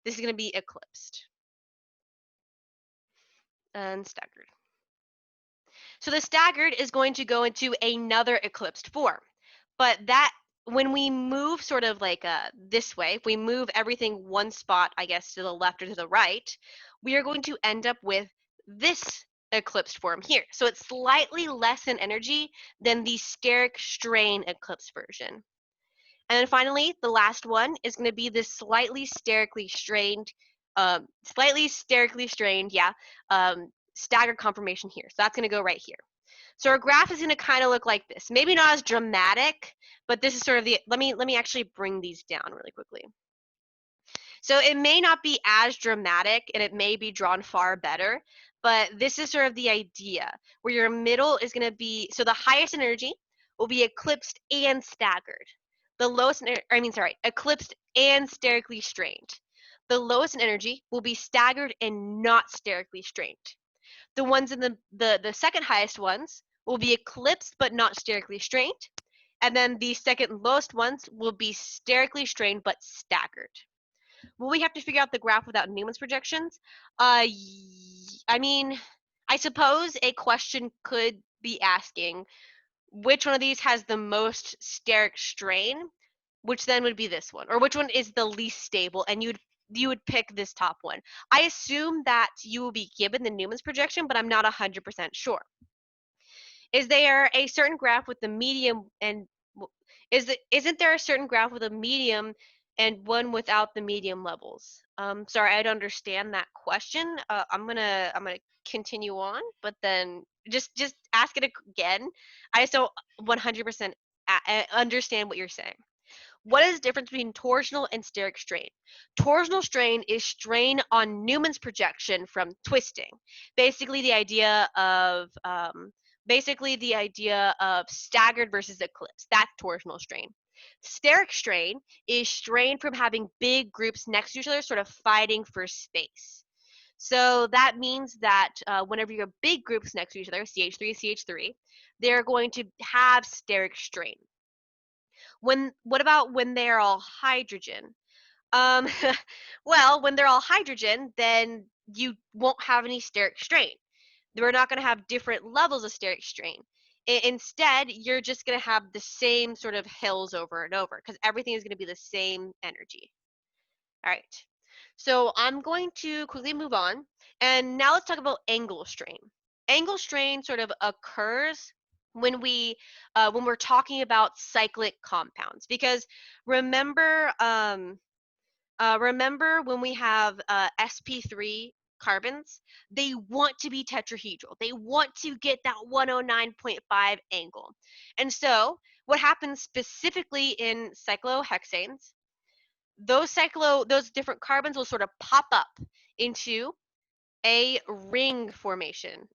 This is going to be eclipsed. And staggered. So the staggered is going to go into another eclipsed form. But that, when we move sort of like this way, if we move everything one spot, I guess, to the left or to the right, we are going to end up with this eclipsed form here. So it's slightly less in energy than the steric strain eclipsed version. And then finally, the last one is going to be this slightly sterically strained, staggered conformation here. So that's going to go right here. So our graph is going to kind of look like this. Maybe not as dramatic, but this is sort of the, let me actually bring these down really quickly. So it may not be as dramatic and it may be drawn far better, but this is sort of the idea where your middle is going to be, so the highest energy will be eclipsed and staggered. The lowest, eclipsed and sterically strained. The lowest in energy will be staggered and not sterically strained. The ones in the second highest ones will be eclipsed but not sterically strained. And then the second lowest ones will be sterically strained but staggered. Will we have to figure out the graph without Newman's projections? I mean, I suppose a question could be asking which one of these has the most steric strain, which then would be this one, or which one is the least stable, and you would pick this top one. I assume that you will be given the Newman's projection, but I'm not 100% sure. Is there a certain graph with the medium and isn't there a certain graph with a medium and one without the medium levels? Sorry, I don't understand that question. I'm gonna continue on, but then just ask it again. I just don't 100% understand what you're saying. What is the difference between torsional and steric strain? Torsional strain is strain on Newman's projection from twisting. Basically, the idea of staggered versus eclipse. That's torsional strain. Steric strain is strain from having big groups next to each other, sort of fighting for space. So that means that whenever you have big groups next to each other, CH3, CH3, they're going to have steric strain. What about when they're all hydrogen? Um, well, when they're all hydrogen, then you won't have any steric strain. We're not going to have different levels of steric strain. Instead, you're just going to have the same sort of hills over and over because everything is going to be the same energy. All right. So I'm going to quickly move on. And now let's talk about angle strain. Angle strain sort of occurs when we're talking about cyclic compounds, because remember when we have Sp3 carbons, they want to be tetrahedral. They want to get that 109.5 angle. And so what happens specifically in cyclohexanes, those different carbons will sort of pop up into a ring formation.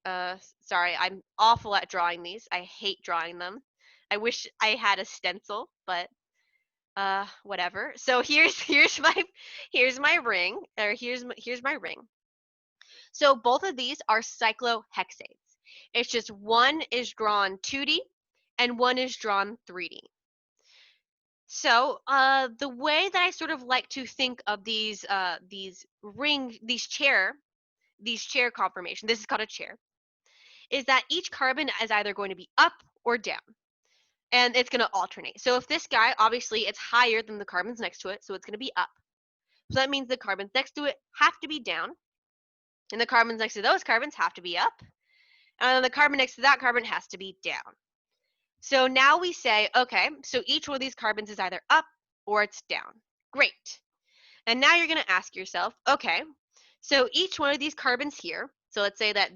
Sorry, I'm awful at drawing these. I hate drawing them. I wish I had a stencil, but whatever. So here's my ring, or here's my ring. So both of these are cyclohexanes. It's just one is drawn 2D and one is drawn 3D. So the way that I sort of like to think of these chair conformation, this is called a chair, is that each carbon is either going to be up or down, and it's going to alternate. So if this guy, obviously it's higher than the carbons next to it, so it's going to be up. So that means the carbons next to it have to be down, and the carbons next to those carbons have to be up, and the carbon next to that carbon has to be down. So now we say, okay, so each one of these carbons is either up or it's down. Great. And now you're going to ask yourself, okay, so each one of these carbons here, so let's say that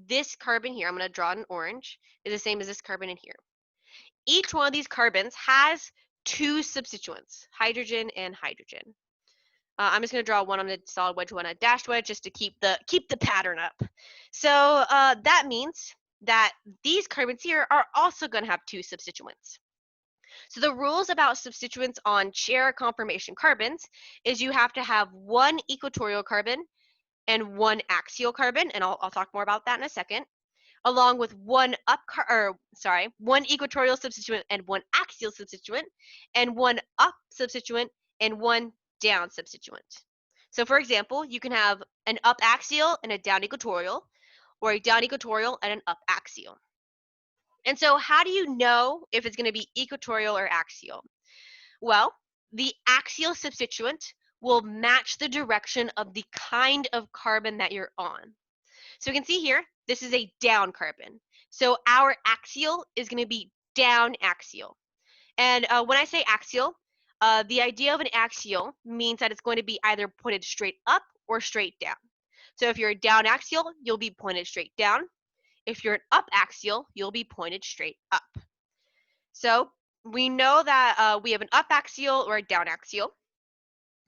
this carbon here, I'm going to draw in orange, is the same as this carbon in here. Each one of these carbons has two substituents, hydrogen and hydrogen. I'm just going to draw one on a solid wedge, one on a dashed wedge, just to keep the pattern up. So that means that these carbons here are also going to have two substituents. So the rules about substituents on chair conformation carbons is you have to have one equatorial carbon and one axial carbon, and I'll talk more about that in a second, along with one equatorial substituent and one axial substituent, and one up substituent and one down substituent. So for example, you can have an up axial and a down equatorial, or a down equatorial and an up axial. And so how do you know if it's going to be equatorial or axial? Well, the axial substituent will match the direction of the kind of carbon that you're on. So we can see here, this is a down carbon. So our axial is going to be down axial. And when I say axial, the idea of an axial means that it's going to be either pointed straight up or straight down. So if you're a down axial, you'll be pointed straight down. If you're an up axial, you'll be pointed straight up. So we know that we have an up axial or a down axial.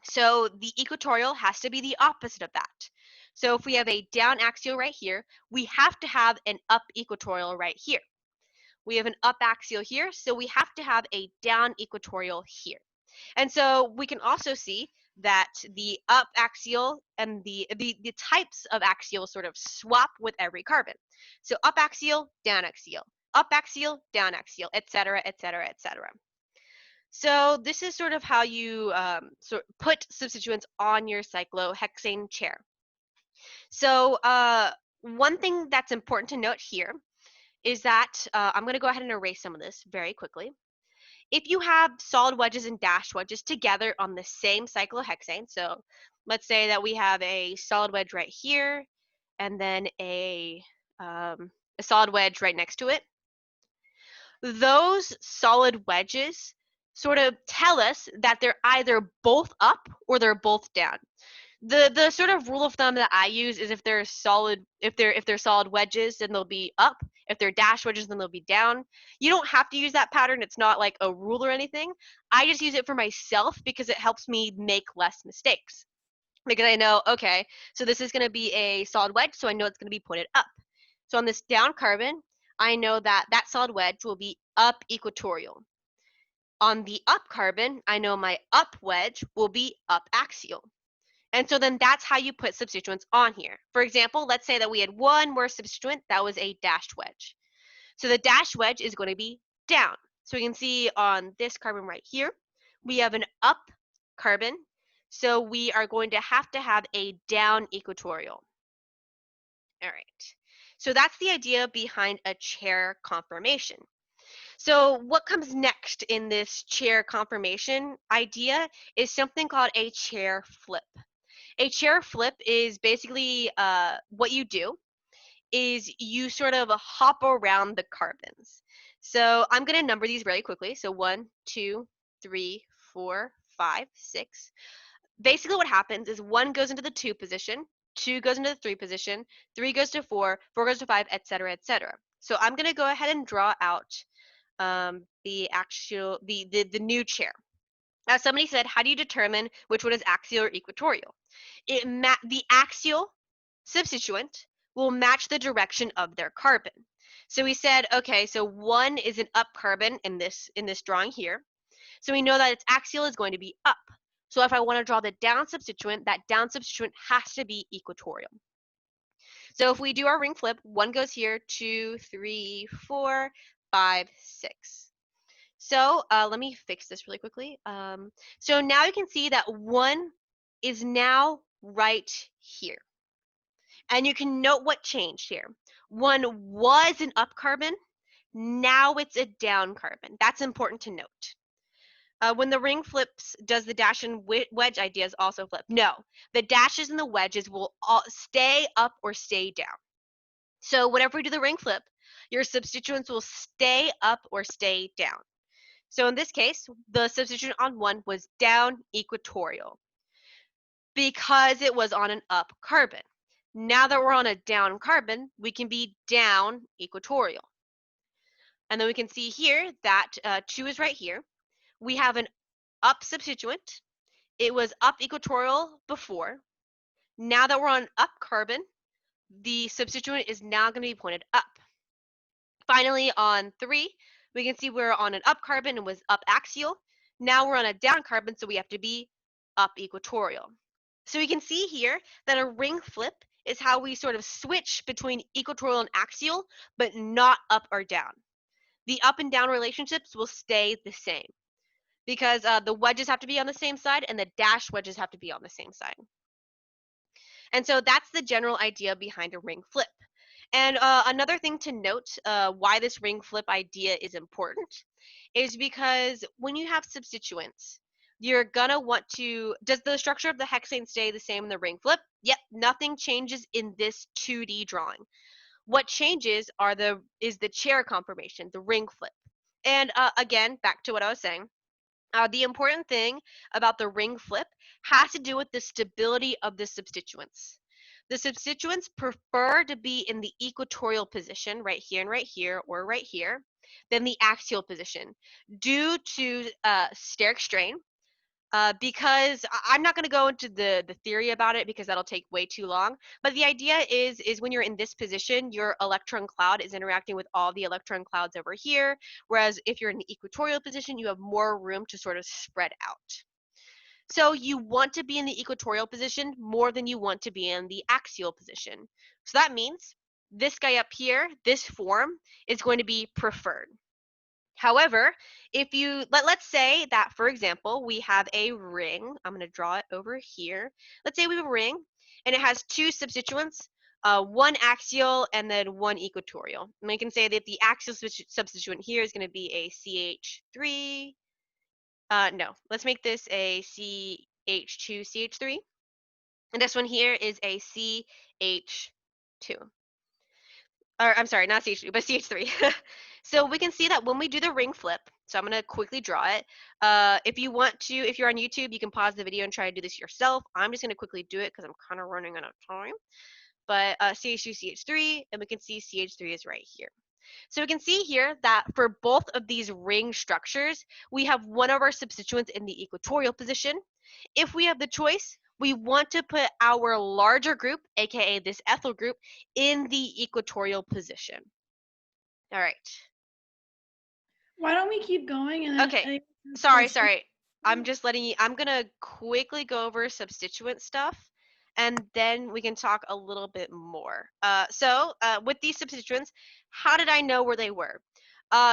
So the equatorial has to be the opposite of that. So if we have a down axial right here, we have to have an up equatorial right here. We have an up axial here, so we have to have a down equatorial here. And so we can also see that the up axial and the types of axial sort of swap with every carbon. So up axial, down axial, up axial, down axial, etc., etc., etc. So this is sort of how you put substituents on your cyclohexane chair. So one thing that's important to note here is that I'm going to go ahead and erase some of this very quickly. If you have solid wedges and dashed wedges together on the same cyclohexane, so let's say that we have a solid wedge right here and then a solid wedge right next to it, those solid wedges sort of tell us that they're either both up or they're both down. The sort of rule of thumb that I use is if they're solid wedges, then they'll be up. If they're dash wedges, then they'll be down. You don't have to use that pattern. It's not like a rule or anything. I just use it for myself because it helps me make less mistakes. Because I know, okay, so this is going to be a solid wedge, so I know it's going to be pointed up. So on this down carbon, I know that that solid wedge will be up equatorial. On the up carbon, I know my up wedge will be up axial. And so then that's how you put substituents on here. For example, let's say that we had one more substituent that was a dashed wedge. So the dashed wedge is going to be down. So we can see on this carbon right here, we have an up carbon. So we are going to have a down equatorial. All right. So that's the idea behind a chair conformation. So what comes next in this chair conformation idea is something called a chair flip. A chair flip is basically what you do is you sort of hop around the carbons. So I'm going to number these really quickly. So 1, 2, 3, 4, 5, 6. Basically what happens is 1 goes into the 2 position, 2 goes into the 3 position, 3 goes to 4, 4 goes to 5, etc., etc. So I'm going to go ahead and draw out the new chair. Now somebody said, how do you determine which one is axial or equatorial? The axial substituent will match the direction of their carbon. So we said, okay, so 1 is an up carbon in this drawing here. So we know that its axial is going to be up. So if I want to draw the down substituent, that down substituent has to be equatorial. So if we do our ring flip, 1 goes here, 2, 3, 4, 5, 6. So let me fix this really quickly. So now you can see that 1 is now right here. And you can note what changed here. 1 was an up carbon, now it's a down carbon. That's important to note. When the ring flips, does the dash and wedge ideas also flip? No, the dashes and the wedges will all stay up or stay down. So whenever we do the ring flip, your substituents will stay up or stay down. So in this case, the substituent on 1 was down equatorial because it was on an up carbon. Now that we're on a down carbon, we can be down equatorial. And then we can see here that 2 is right here. We have an up substituent. It was up equatorial before. Now that we're on up carbon, the substituent is now going to be pointed up. Finally, on 3, we can see we're on an up carbon and was up axial. Now we're on a down carbon, so we have to be up equatorial. So we can see here that a ring flip is how we sort of switch between equatorial and axial, but not up or down. The up and down relationships will stay the same because the wedges have to be on the same side and the dash wedges have to be on the same side. And so that's the general idea behind a ring flip. And another thing to note why this ring flip idea is important is because when you have substituents, you're gonna want to, does the structure of the hexane stay the same in the ring flip? Yep, nothing changes in this 2D drawing. What changes is the Chiral conformation, the ring flip. And again, back to what I was saying, the important thing about the ring flip has to do with the stability of the substituents. The substituents prefer to be in the equatorial position, right here, or right here, than the axial position, due to steric strain. Because I'm not going to go into the theory about it because that'll take way too long. But the idea is when you're in this position, your electron cloud is interacting with all the electron clouds over here. Whereas if you're in the equatorial position, you have more room to sort of spread out. So you want to be in the equatorial position more than you want to be in the axial position. So that means this guy up here, this form, is going to be preferred. However, if you, let's say that, for example, we have a ring. I'm going to draw it over here. Let's say we have a ring, and it has 2 substituents, 1 axial and then 1 equatorial. And we can say that the axial substituent here is going to be a CH3. No, let's make this a CH2CH3. And this one here is a CH2. Or I'm sorry, not CH2, but CH3. So we can see that when we do the ring flip, so I'm going to quickly draw it. If you want to, if you're on YouTube, you can pause the video and try to do this yourself. I'm just going to quickly do it because I'm kind of running out of time. But CH2, CH3, and we can see CH3 is right here. So we can see here that for both of these ring structures, we have one of our substituents in the equatorial position. If we have the choice, we want to put our larger group, aka this ethyl group, in the equatorial position. All right. Why don't we keep going? And then Okay. Sorry. I'm just letting you, I'm going to quickly go over substituent stuff, and then we can talk a little bit more. So with these substituents, how did I know where they were?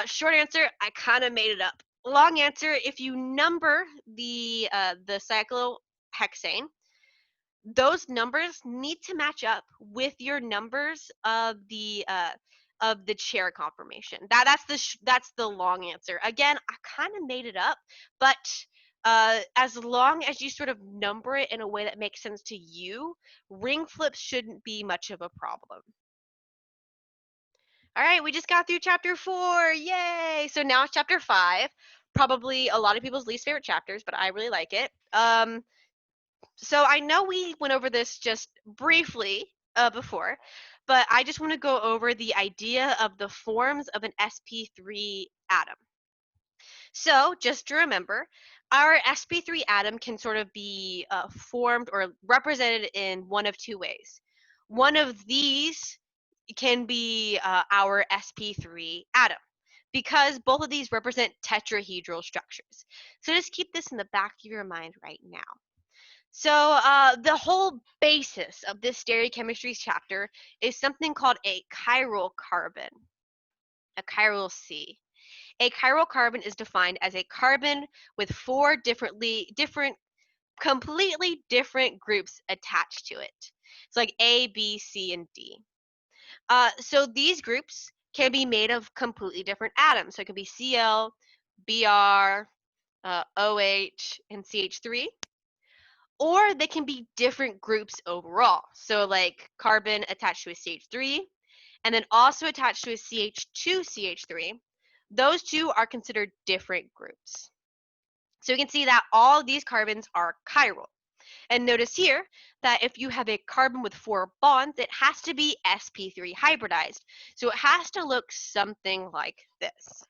Short answer, I kind of made it up. Long answer, if you number the cyclohexane, those numbers need to match up with your numbers of the Chiral conformation. That's the long answer. Again, I kind of made it up, but as long as you sort of number it in a way that makes sense to you, ring flips shouldn't be much of a problem. All right, we just got through chapter 4. Yay! So now it's chapter 5. Probably a lot of people's least favorite chapters, but I really like it. So I know we went over this just briefly before, but I just want to go over the idea of the forms of an Sp3 atom. So just to remember, our Sp3 atom can sort of be formed or represented in one of 2 ways. One of these can be our Sp3 atom, because both of these represent tetrahedral structures. So just keep this in the back of your mind right now. So the whole basis of this stereochemistry chapter is something called a chiral carbon, a chiral C. A chiral carbon is defined as a carbon with four completely different groups attached to it. It's like A, B, C, and D. So these groups can be made of completely different atoms. So it could be Cl, Br, OH, and CH3. Or they can be different groups overall. So like carbon attached to a CH3, and then also attached to a CH2CH3. Those two are considered different groups. So we can see that all these carbons are chiral. And notice here that if you have a carbon with 4 bonds, it has to be sp3 hybridized. So it has to look something like this.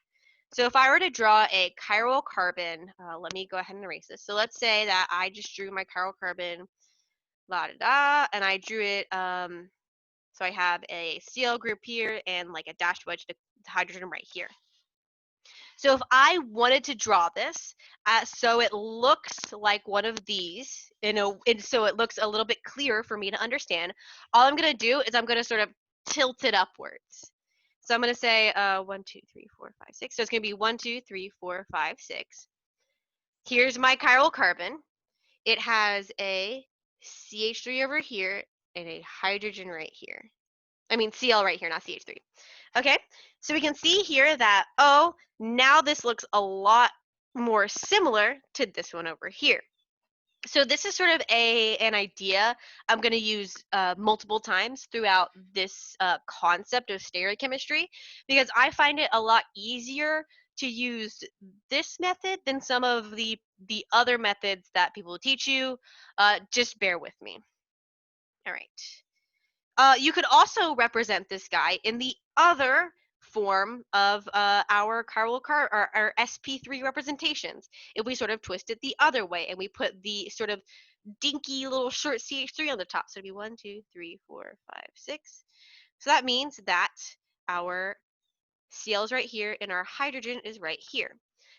So if I were to draw a chiral carbon, let me go ahead and erase this. So let's say that I just drew my chiral carbon, and I drew it, so I have a Cl group here and like a dashed wedge to hydrogen right here. So if I wanted to draw this, so it looks like one of these, and so it looks a little bit clearer for me to understand, all I'm going to do is I'm going to sort of tilt it upwards. So I'm going to say 1, 2, 3, 4, 5, 6. So it's going to be 1, 2, 3, 4, 5, 6. Here's my chiral carbon. It has a CH3 over here and a hydrogen right here. I mean Cl right here, not CH3. Okay, so we can see here that, oh, now this looks a lot more similar to this one over here. So this is sort of an idea I'm going to use multiple times throughout this concept of stereochemistry, because I find it a lot easier to use this method than some of the other methods that people teach you. Just bear with me. All right. You could also represent this guy in the other form of our our sp3 representations. If we sort of twist it the other way and we put the sort of dinky little short CH3 on the top. So it'd be 1, 2, 3, 4, 5, 6. So that means that our Cl is right here and our hydrogen is right here.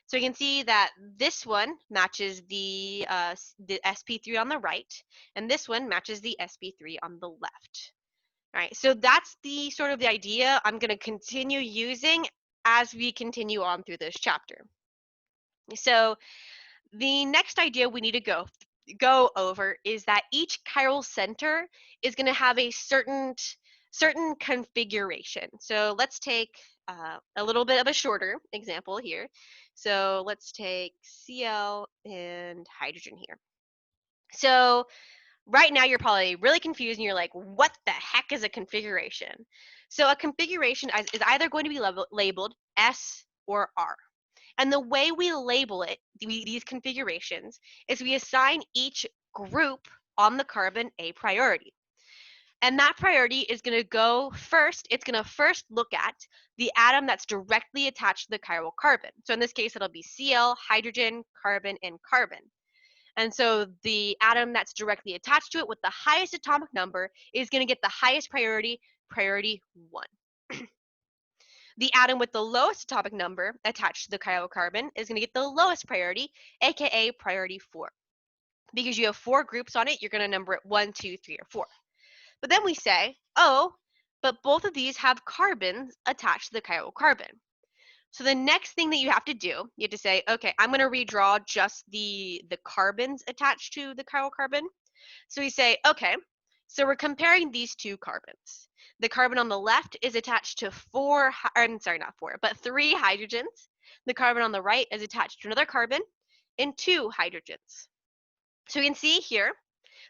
So we can see that this one matches the sp3 on the right, and this one matches the sp3 on the left. All right, so that's the sort of the idea I'm going to continue using as we continue on through this chapter. So the next idea we need to go over is that each chiral center is going to have a certain configuration. So let's take a little bit of a shorter example here. So let's take Cl and hydrogen here. So right now you're probably really confused and you're like, what the heck is a configuration? So a configuration is either going to be labeled S or R. And the way we label it, these configurations, is we assign each group on the carbon a priority. And that priority is going to go first, it's going to first look at the atom that's directly attached to the chiral carbon. So in this case, it'll be Cl, hydrogen, carbon, and carbon. And so the atom that's directly attached to it with the highest atomic number is going to get the highest priority, priority 1. The atom with the lowest atomic number attached to the chiral carbon is going to get the lowest priority, aka priority 4. Because you have 4 groups on it, you're going to number it 1, 2, 3, or 4. But then we say, oh, but both of these have carbons attached to the chiral carbon. So the next thing that you have to do, you have to say, okay, I'm going to redraw just the carbons attached to the chiral carbon. So we say, okay, so we're comparing these two carbons. The carbon on the left is attached to 3 hydrogens. The carbon on the right is attached to another carbon and 2 hydrogens. So we can see here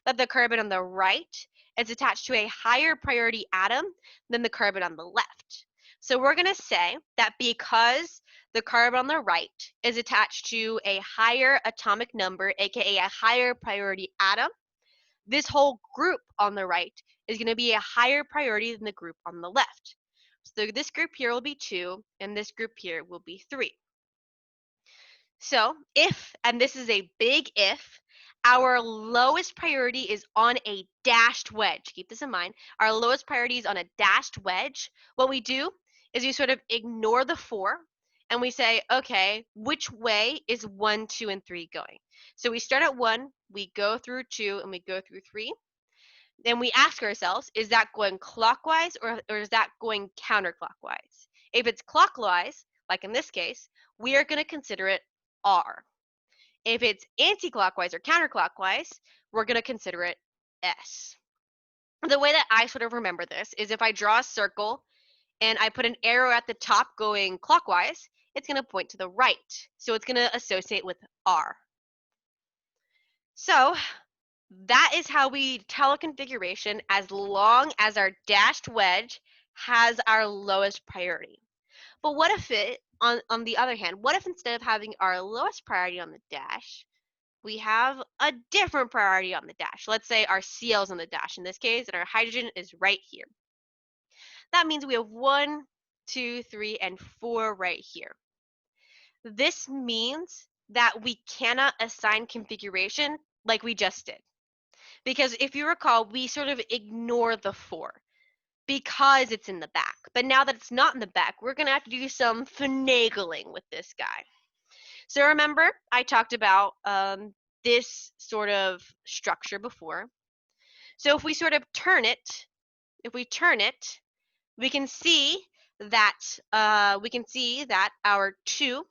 that the carbon on the right is attached to a higher priority atom than the carbon on the left. So we're going to say that because the carbon on the right is attached to a higher atomic number, aka a higher priority atom, this whole group on the right is going to be a higher priority than the group on the left. So this group here will be 2, and this group here will be 3. So if, and this is a big if, our lowest priority is on a dashed wedge, keep this in mind, our lowest priority is on a dashed wedge, what we do is we sort of ignore the 4, and we say, okay, which way is 1, 2, and 3 going? So we start at 1, we go through 2, and we go through 3. Then we ask ourselves, is that going clockwise or is that going counterclockwise? If it's clockwise, like in this case, we are going to consider it R. If it's anti-clockwise or counterclockwise, we're going to consider it S. The way that I sort of remember this is if I draw a circle and I put an arrow at the top going clockwise, it's going to point to the right. So it's going to associate with R. So that is how we tell a configuration as long as our dashed wedge has our lowest priority. But what if it, on the other hand, what if instead of having our lowest priority on the dash, we have a different priority on the dash? Let's say our Cl is on the dash in this case, and our hydrogen is right here. That means we have 1, 2, 3, and 4 right here. This means that we cannot assign configuration like we just did. Because if you recall, we sort of ignore the 4 because it's in the back. But now that it's not in the back, we're going to have to do some finagling with this guy. So remember, I talked about this sort of structure before. So if we sort of turn it, we can see that our 2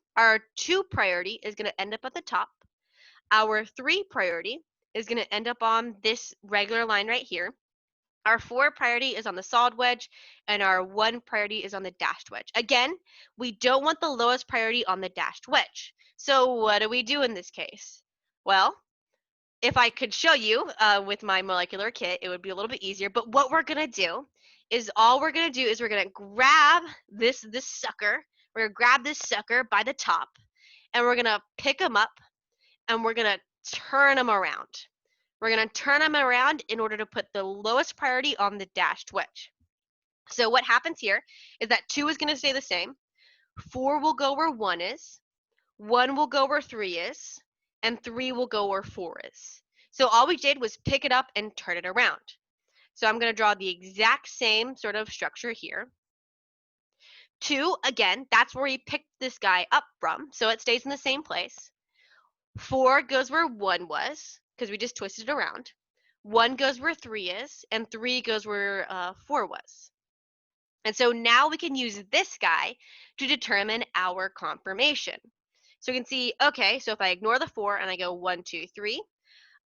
priority is going to end up at the top. Our 3 priority is going to end up on this regular line right here. Our 4 priority is on the solid wedge, and our 1 priority is on the dashed wedge. Again, we don't want the lowest priority on the dashed wedge. So what do we do in this case? Well, if I could show you with my molecular kit, it would be a little bit easier. But what we're going to do is we're going to grab this sucker. We're going to grab this sucker by the top, and we're going to pick him up, and we're going to turn him around. We're going to turn them around in order to put the lowest priority on the dashed wedge. So what happens here is that 2 is going to stay the same. 4 will go where 1 is. 1 will go where 3 is. And 3 will go where 4 is. So all we did was pick it up and turn it around. So I'm going to draw the exact same sort of structure here. 2, again, that's where we picked this guy up from. So it stays in the same place. 4 goes where 1 was, because we just twisted it around. 1 goes where 3 is, and 3 goes where 4 was. And so now we can use this guy to determine our conformation. So we can see, okay, so if I ignore the 4 and I go 1, 2, 3,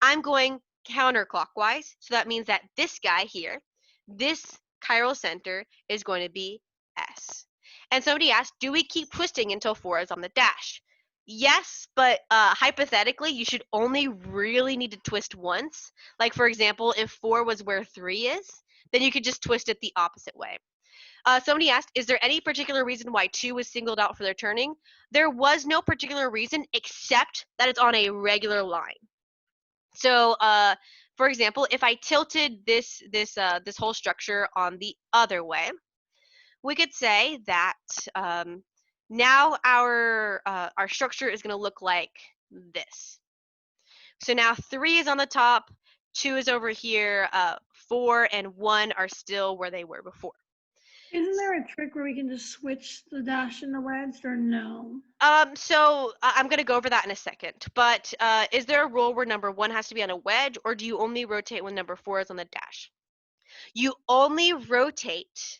I'm going counterclockwise. So that means that this guy here, this chiral center, is going to be S. And somebody asked, do we keep twisting until 4 is on the dash? Yes, but hypothetically, you should only really need to twist once. Like, for example, if 4 was where 3 is, then you could just twist it the opposite way. Somebody asked, is there any particular reason why 2 was singled out for their turning? There was no particular reason except that it's on a regular line. So, for example, if I tilted this whole structure on the other way, we could say that now our structure is going to look like this. So now 3 is on the top, 2 is over here, 4 and 1 are still where they were before. Isn't there a trick where we can just switch the dash and the wedge, or no? So I'm going to go over that in a second. But is there a rule where number 1 has to be on a wedge, or do you only rotate when number 4 is on the dash? You only rotate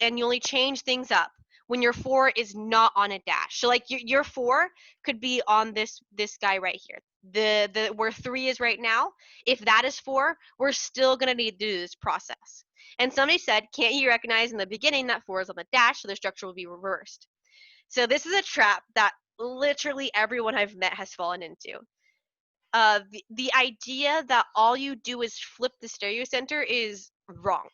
and you only change things up when your 4 is not on a dash. So like your 4 could be on this guy right here. The where 3 is right now, if that is 4, we're still going to need to do this process. And somebody said, can't you recognize in the beginning that 4 is on the dash, so the structure will be reversed? So this is a trap that literally everyone I've met has fallen into. The idea that all you do is flip the stereo center is wrong.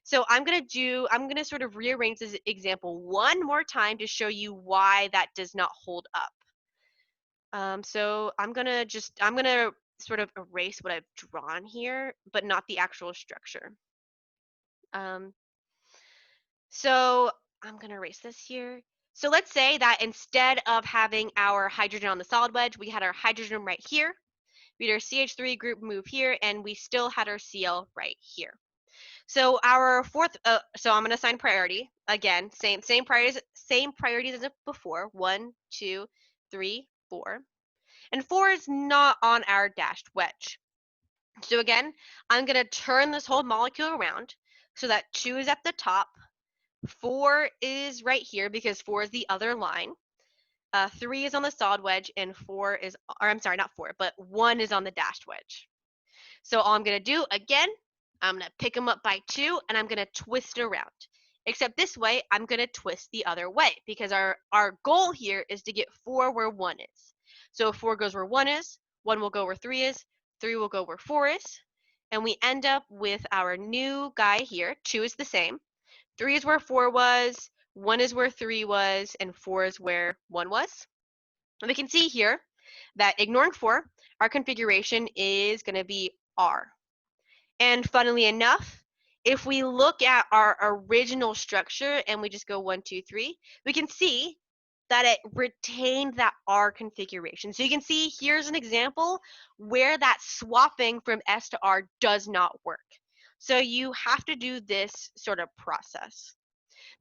So I'm gonna sort of rearrange this example one more time to show you why that does not hold up. So I'm gonna sort of erase what I've drawn here, but not the actual structure. So I'm gonna erase this here. So let's say that instead of having our hydrogen on the solid wedge, we had our hydrogen right here. We had our CH3 group move here, and we still had our Cl right here. So our fourth, so I'm going to assign priority. Again, same priorities as before. 1, 2, 3, 4. And 4 is not on our dashed wedge. So again, I'm going to turn this whole molecule around so that 2 is at the top, 4 is right here because 4 is the other line. 3 is on the solid wedge, and 4 is, or I'm sorry, not 4, but 1 is on the dashed wedge. So all I'm going to do, again, I'm going to pick them up by 2, and I'm going to twist it around. Except this way, I'm going to twist the other way, because our goal here is to get 4 where 1 is. So if 4 goes where 1 is, 1 will go where 3 is, 3 will go where 4 is, and we end up with our new guy here. 2 is the same. 3 is where 4 was, 1 is where 3 was, and 4 is where 1 was. And we can see here that ignoring 4, our configuration is going to be R. And funnily enough, if we look at our original structure and we just go 1, 2, 3, we can see that it retained that R configuration. So you can see here's an example where that swapping from S to R does not work. So you have to do this sort of process.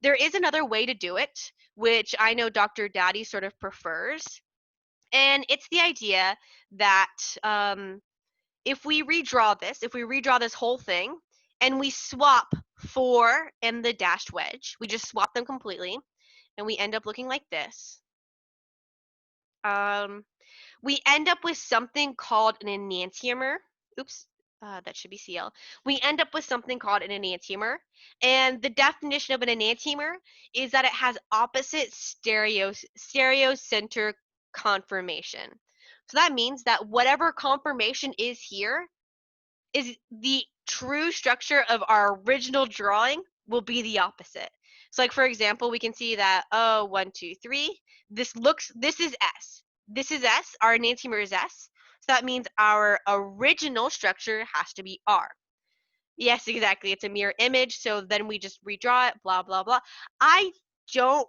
There is another way to do it, which I know Dr. Daddy sort of prefers, and it's the idea that if we redraw this whole thing, and we swap 4 and the dashed wedge, we just swap them completely, and we end up looking like this. We end up with something called an enantiomer. Oops, that should be Cl. We end up with something called an enantiomer, and the definition of an enantiomer is that it has opposite stereocenter conformation. So that means that whatever conformation is here is the true structure of our original drawing will be the opposite. So like, for example, we can see that, 1, 2, 3, this is S. This is S, our enantiomer is S. So that means our original structure has to be R. Yes, exactly. It's a mirror image. So then we just redraw it, blah, blah, blah. I don't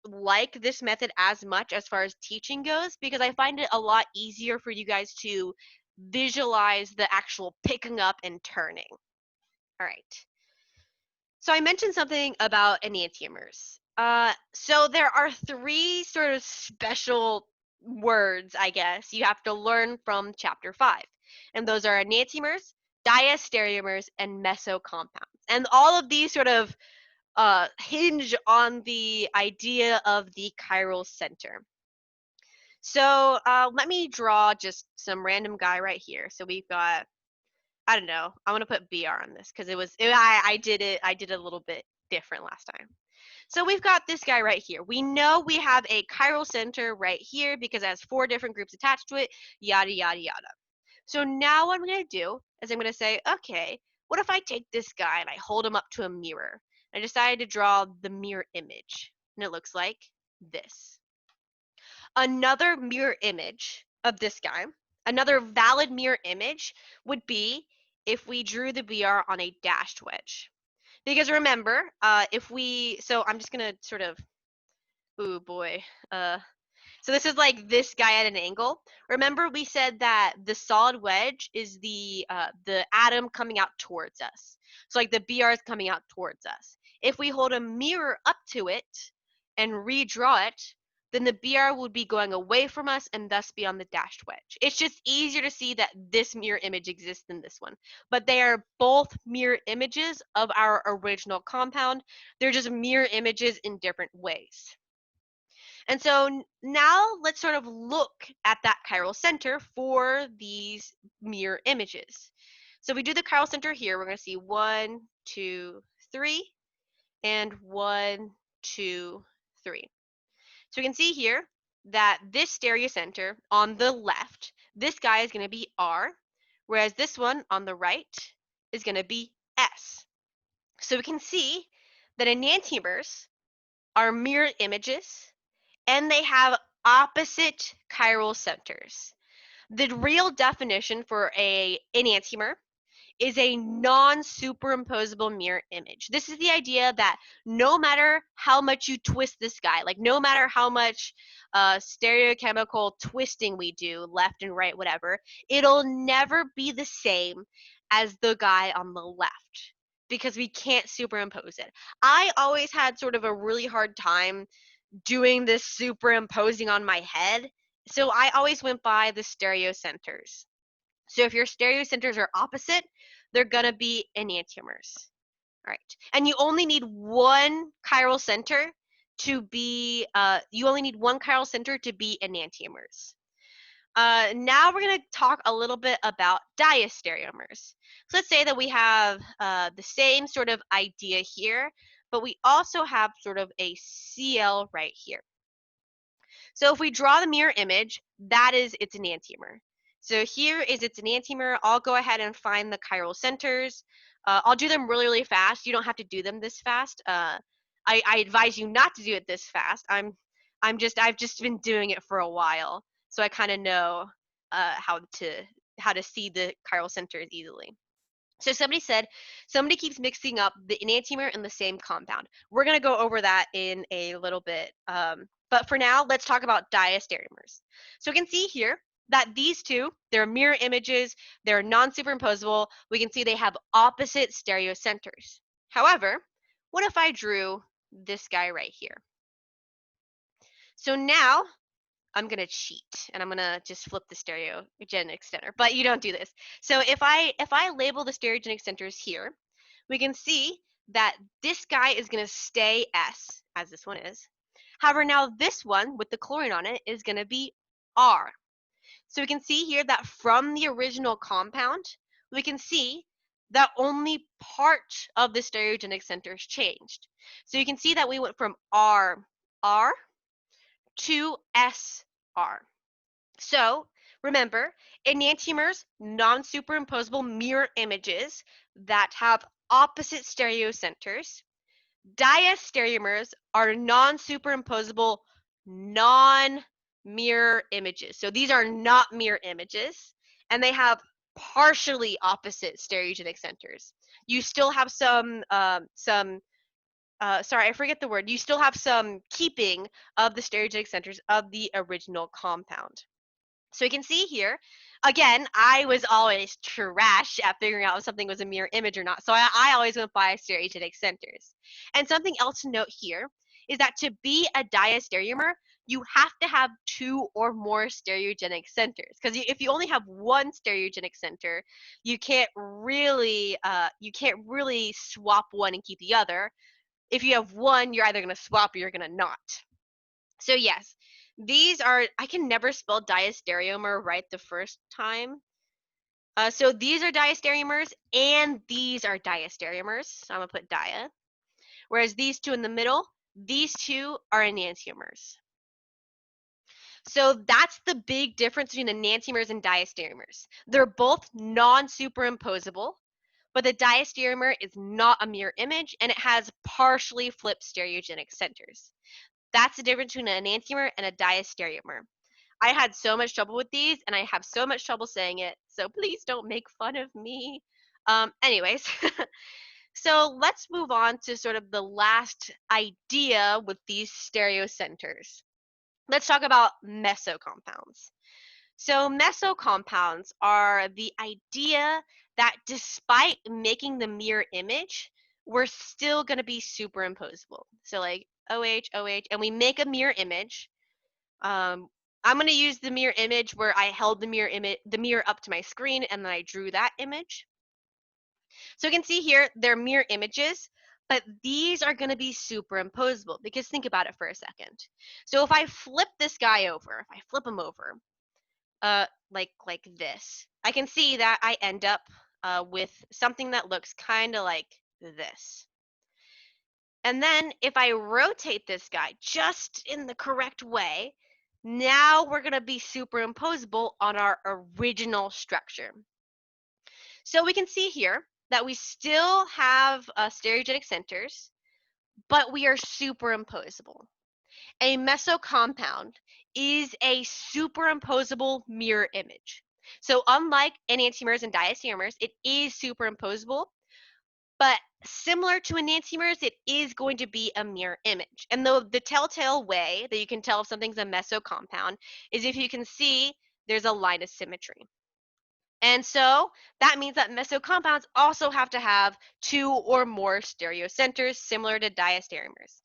like this method as much as far as teaching goes, because I find it a lot easier for you guys to visualize the actual picking up and turning. All right. So I mentioned something about enantiomers. So there are 3 sort of special words, I guess, you have to learn from chapter 5. And those are enantiomers, diastereomers, and mesocompounds. And all of these sort of hinge on the idea of the chiral center. So let me draw just some random guy right here. So we've got, I don't know, I'm gonna put BR on this because I did it a little bit different last time. So we've got this guy right here. We know we have a chiral center right here because it has 4 different groups attached to it, yada, yada, yada. So now what I'm gonna do is I'm gonna say, okay, what if I take this guy and I hold him up to a mirror? I decided to draw the mirror image, and it looks like this. Another mirror image of this guy, another valid mirror image would be if we drew the BR on a dashed wedge. Because remember, so I'm just gonna sort of, ooh boy, so this is like this guy at an angle. Remember we said that the solid wedge is the atom coming out towards us. So like the BR is coming out towards us. If we hold a mirror up to it and redraw it, then the BR would be going away from us and thus be on the dashed wedge. It's just easier to see that this mirror image exists than this one. But they are both mirror images of our original compound. They're just mirror images in different ways. And so now let's sort of look at that chiral center for these mirror images. So if we do the chiral center here, we're going to see 1, 2, 3, and 1, 2, 3. So we can see here that this stereocenter on the left, this guy is going to be R, whereas this one on the right is going to be S. So we can see that enantiomers are mirror images, and they have opposite chiral centers. The real definition for an enantiomer is a non-superimposable mirror image. This is the idea that no matter how much you twist this guy, like no matter how much stereochemical twisting we do, left and right, whatever, it'll never be the same as the guy on the left. because we can't superimpose it. I always had sort of a really hard time doing this superimposing on my head, so I always went by the stereocenters. So if your stereocenters are opposite, they're gonna be enantiomers. All right, and you only need one chiral center to be enantiomers. Now we're going to talk a little bit about diastereomers. So let's say that we have the same sort of idea here, but we also have sort of a Cl right here. So if we draw the mirror image, that is its enantiomer. So here is its enantiomer. I'll go ahead and find the chiral centers. I'll do them really, really fast. You don't have to do them this fast. I advise you not to do it this fast. I've just been doing it for a while, so I kind of know how to see the chiral centers easily. So somebody keeps mixing up the enantiomer and the same compound. We're going to go over that in a little bit. But for now, let's talk about diastereomers. So we can see here that these two, they're mirror images, they're non-superimposable. We can see they have opposite stereocenters. However, what if I drew this guy right here? So now I'm going to cheat and I'm going to just flip the stereogenic center, but you don't do this. So if I label the stereogenic centers here, we can see that this guy is going to stay S, as this one is. However, now this one with the chlorine on it is going to be R. So we can see here that from the original compound, we can see that only part of the stereogenic centers changed. So you can see that we went from R to SR. So remember, enantiomers, non-superimposable mirror images that have opposite stereocenters. Diastereomers are non-superimposable, non-mirror images. So these are not mirror images, and they have partially opposite stereogenic centers. You still have sorry, I forget the word. You still have some keeping of the stereogenic centers of the original compound. So you can see here, again, I was always trash at figuring out if something was a mirror image or not. So I always went by stereogenic centers. And something else to note here is that to be a diastereomer, you have to have two or more stereogenic centers. Because if you only have one stereogenic center, you can't really swap one and keep the other. If you have one, you're either going to swap or you're going to not. So yes, these are, I can never spell diastereomer right the first time. So these are diastereomers and these are diastereomers. So I'm going to put dia. Whereas these two in the middle, these two are enantiomers. So that's the big difference between enantiomers and diastereomers. They're both non-superimposable, but the diastereomer is not a mirror image and it has partially flipped stereogenic centers. That's the difference between an enantiomer and a diastereomer. I had so much trouble with these, and I have so much trouble saying it, so please don't make fun of me. Anyways, so let's move on to sort of the last idea with these stereocenters. Let's talk about mesocompounds. So mesocompounds are the idea that despite making the mirror image, we're still going to be superimposable. So like OH, OH, and we make a mirror image. I'm going to use the mirror image where I held the mirror up to my screen and then I drew that image. So you can see here they're mirror images, but these are going to be superimposable because think about it for a second. So if I flip this guy over, if I flip him over, like this, I can see that I end up with something that looks kind of like this. And then if I rotate this guy just in the correct way, now we're going to be superimposable on our original structure. So we can see here that we still have stereogenic centers, but we are superimposable. A mesocompound is a superimposable mirror image. So unlike enantiomers and diastereomers, it is superimposable, but similar to enantiomers, it is going to be a mirror image. And the telltale way that you can tell if something's a mesocompound is if you can see there's a line of symmetry. And so that means that meso compounds also have to have 2 or more stereocenters, similar to diastereomers.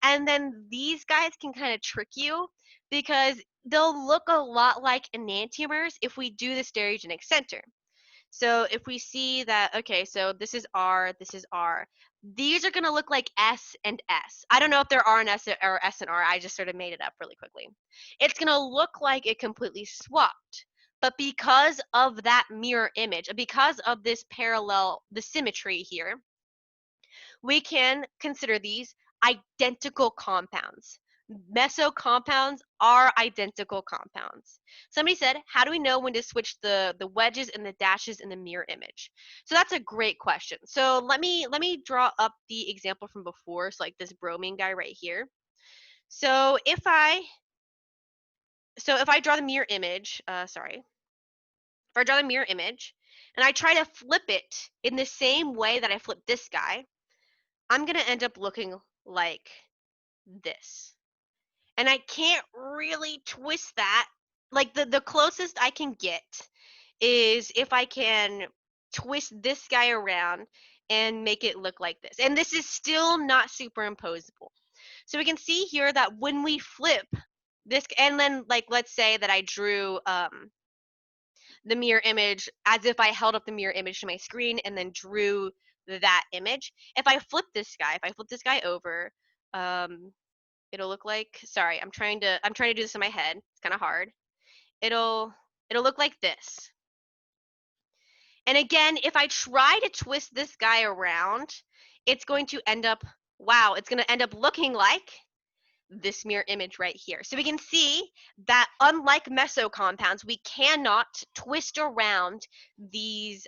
And then these guys can kind of trick you because they'll look a lot like enantiomers if we do the stereogenic center. So if we see that, okay, so this is R, this is R. These are going to look like S and S. I don't know if there are an S or S and R. I just sort of made it up really quickly. It's going to look like it completely swapped. But because of that mirror image, because of this parallel, the symmetry here, we can consider these identical compounds. Meso compounds are identical compounds. Somebody said, how do we know when to switch the wedges and the dashes in the mirror image? So that's a great question. So let me draw up the example from before, so like this bromine guy right here. So if I draw the mirror image, if I draw the mirror image and I try to flip it in the same way that I flipped this guy, I'm going to end up looking like this. And I can't really twist that. Like the closest I can get is if I can twist this guy around and make it look like this. And this is still not superimposable. So we can see here that when we flip this, and then like let's say that I drew the mirror image as if I held up the mirror image to my screen and then drew that image. If I flip this guy over, it'll look like, sorry, I'm trying to do this in my head. It's kind of hard. It'll look like this. And again, if I try to twist this guy around, it's going to end up, wow, it's going to end up looking like this mirror image right here. So we can see that unlike meso compounds, we cannot twist around these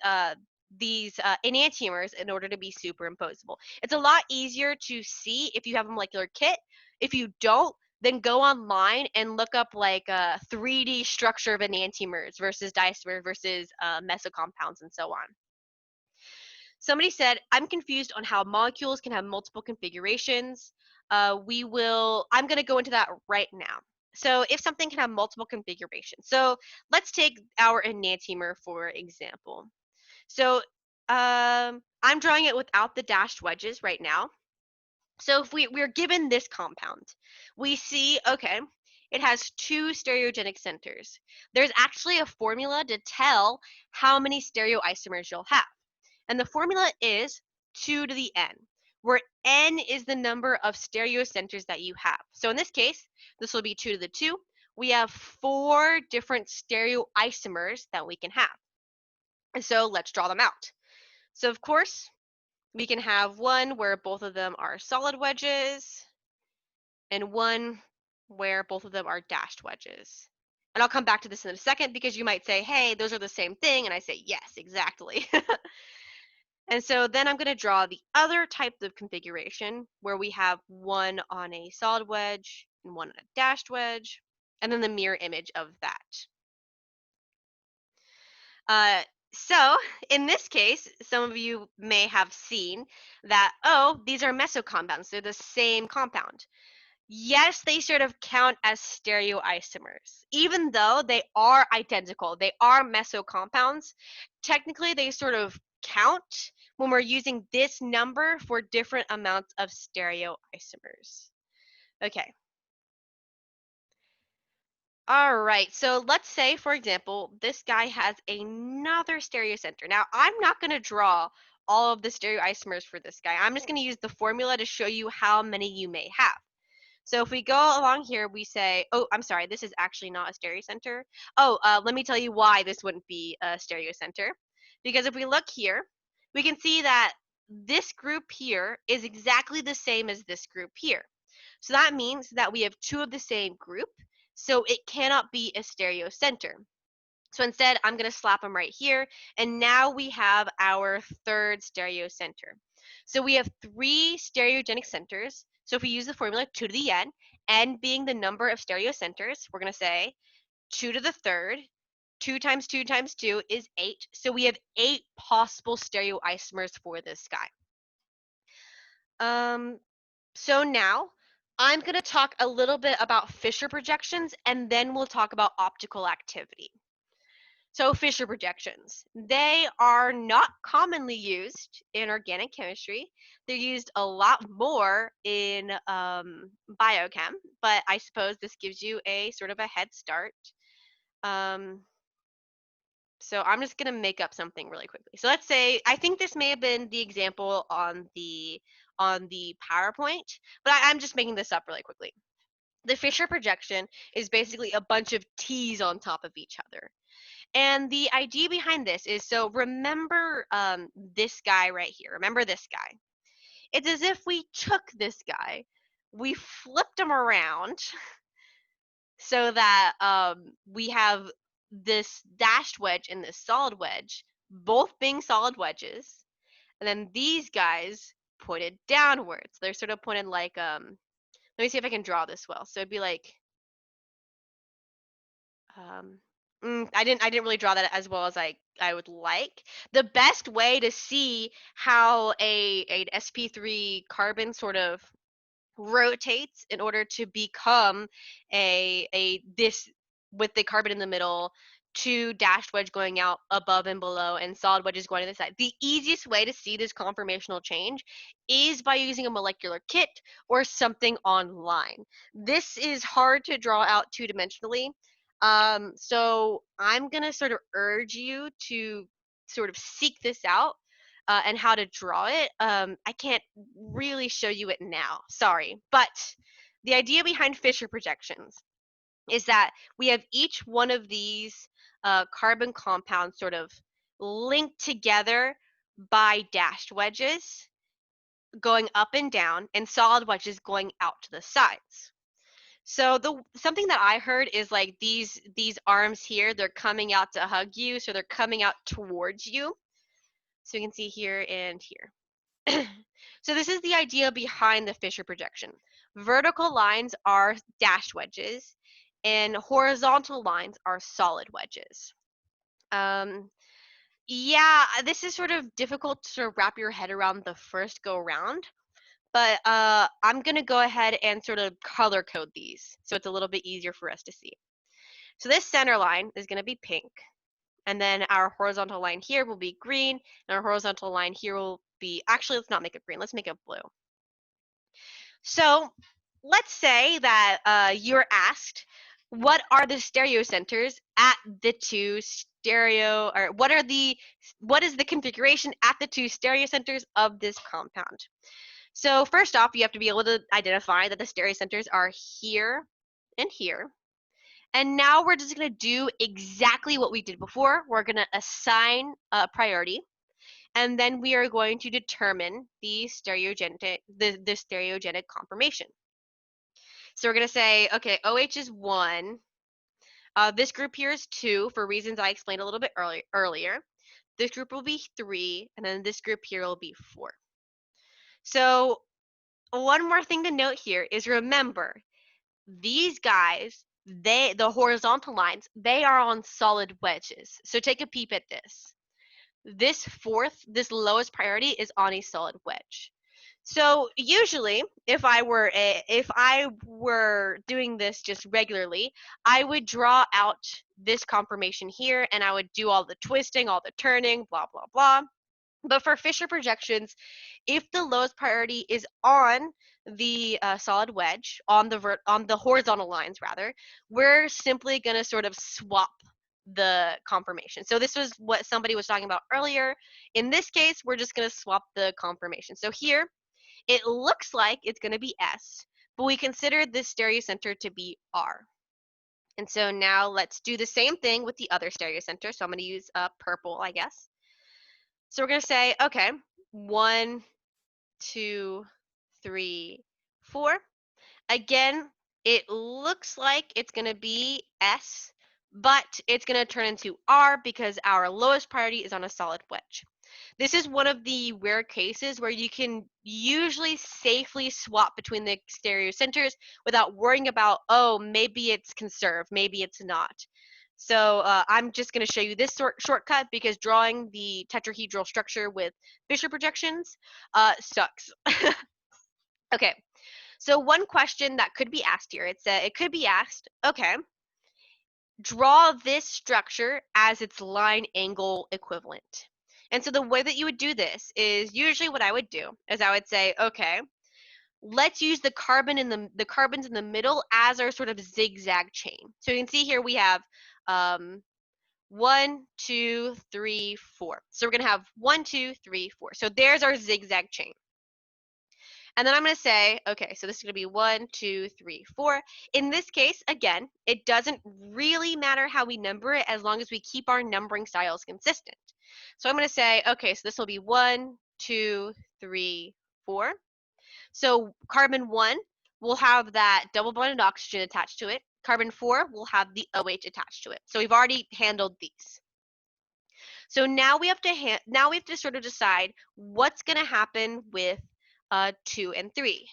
enantiomers in order to be superimposable. It's a lot easier to see if you have a molecular kit. If you don't, then go online and look up like a 3D structure of enantiomers versus diastereomers versus meso compounds and so on. Somebody said, I'm confused on how molecules can have multiple configurations. I'm going to go into that right now. So if something can have multiple configurations. So let's take our enantiomer, for example. So I'm drawing it without the dashed wedges right now. So if we're given this compound, we see, okay, it has 2 stereogenic centers. There's actually a formula to tell how many stereoisomers you'll have. And the formula is 2 to the n, where n is the number of stereocenters that you have. So in this case, this will be 2 to the 2. We have 4 different stereoisomers that we can have. And so let's draw them out. So of course, we can have one where both of them are solid wedges and one where both of them are dashed wedges. And I'll come back to this in a second because you might say, hey, those are the same thing. And I say, yes, exactly. And so then I'm going to draw the other type of configuration where we have one on a solid wedge and one on a dashed wedge, and then the mirror image of that. So in this case, some of you may have seen that, oh, these are meso compounds. They're the same compound. Yes, they sort of count as stereoisomers. Even though they are identical, they are meso compounds, technically they sort of count when we're using this number for different amounts of stereoisomers. Okay. All right, so let's say, for example, this guy has another stereocenter. Now, I'm not going to draw all of the stereoisomers for this guy. I'm just going to use the formula to show you how many you may have. So if we go along here, we say, oh, I'm sorry, this is actually not a stereocenter. Oh, let me tell you why this wouldn't be a stereocenter. Because if we look here, we can see that this group here is exactly the same as this group here. So that means that we have 2 of the same group, so it cannot be a stereocenter. So instead, I'm going to slap them right here, and now we have our third stereocenter. So we have 3 stereogenic centers. So if we use the formula 2 to the n being the number of stereocenters, we're going to say 2 to the third, 2 times 2 times 2 is 8. So we have 8 possible stereoisomers for this guy. So now I'm going to talk a little bit about Fischer projections, and then we'll talk about optical activity. So Fischer projections, they are not commonly used in organic chemistry. They're used a lot more in biochem, but I suppose this gives you a sort of a head start. So I'm just gonna make up something really quickly. So let's say, I think this may have been the example on the PowerPoint, but I'm just making this up really quickly. The Fischer projection is basically a bunch of T's on top of each other. And the idea behind this is, so remember this guy right here. Remember this guy. It's as if we took this guy, we flipped him around so that we have this dashed wedge and this solid wedge, both being solid wedges. And then these guys pointed downwards. They're sort of pointed like, let me see if I can draw this well. So it'd be like, I didn't really draw that as well as I would like. The best way to see how an sp3 carbon sort of rotates in order to become a this with the carbon in the middle, two dashed wedge going out above and below, and solid wedges going to the side. The easiest way to see this conformational change is by using a molecular kit or something online. This is hard to draw out two-dimensionally. So I'm gonna sort of urge you to sort of seek this out and how to draw it. I can't really show you it now, sorry. But the idea behind Fischer projections is that we have each one of these carbon compounds sort of linked together by dashed wedges going up and down, and solid wedges going out to the sides. So something that I heard is like these arms here, they're coming out to hug you, so they're coming out towards you. So you can see here and here. So this is the idea behind the Fischer projection. Vertical lines are dashed wedges, and horizontal lines are solid wedges. Yeah, this is sort of difficult to wrap your head around the first go round, but I'm gonna go ahead and sort of color code these so it's a little bit easier for us to see. So this center line is gonna be pink, and then our horizontal line here will be green, and our horizontal line here will be, actually, let's not make it green, let's make it blue. So let's say that you're asked, what are the stereocenters at the two stereo, or what is the configuration at the two stereocenters of this compound? So first off, you have to be able to identify that the stereocenters are here and here. And now we're just going to do exactly what we did before. We're going to assign a priority, and then we are going to determine the stereogenic conformation. So we're going to say, okay, OH is 1. This group here is 2 for reasons I explained a little bit earlier. This group will be 3, and then this group here will be 4. So one more thing to note here is, remember, these guys, the horizontal lines, they are on solid wedges. So take a peep at this. This lowest priority is on a solid wedge. So usually, if I were doing this just regularly, I would draw out this conformation here, and I would do all the twisting, all the turning, blah blah blah. But for Fischer projections, if the lowest priority is on the solid wedge, on the horizontal lines rather, we're simply going to sort of swap the conformation. So this was what somebody was talking about earlier. In this case, we're just going to swap the conformation. So here, it looks like it's going to be S, but we consider this stereocenter to be R. And so now let's do the same thing with the other stereocenter. So I'm going to use purple, I guess. So we're going to say, okay, 1, 2, 3, 4. Again, it looks like it's going to be S, but it's going to turn into R because our lowest priority is on a solid wedge. This is one of the rare cases where you can usually safely swap between the stereocenters without worrying about, oh, maybe it's conserved, maybe it's not. So I'm just going to show you this shortcut because drawing the tetrahedral structure with Fischer projections sucks. Okay, so one question that could be asked here, it could be asked, okay, draw this structure as its line angle equivalent. And so the way that you would do this is usually what I would do is I would say, okay, let's use the carbons in the middle as our sort of zigzag chain. So you can see here we have 1, 2, 3, 4. So we're going to have 1, 2, 3, 4. So there's our zigzag chain. And then I'm going to say, okay, so this is going to be 1, 2, 3, 4. In this case, again, it doesn't really matter how we number it as long as we keep our numbering styles consistent. So I'm going to say, okay, so this will be 1, 2, 3, 4. So carbon 1 will have that double bonded oxygen attached to it. Carbon 4 will have the OH attached to it. So we've already handled these. So now we have to sort of decide what's going to happen with 2 and 3.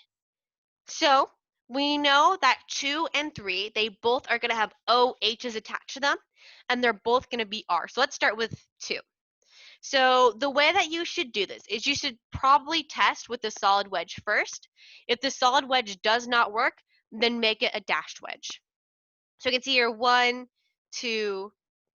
So we know that 2 and 3, they both are going to have OHs attached to them, and they're both going to be R. So let's start with 2. So the way that you should do this is you should probably test with the solid wedge first. If the solid wedge does not work, then make it a dashed wedge. So you can see here 1, 2,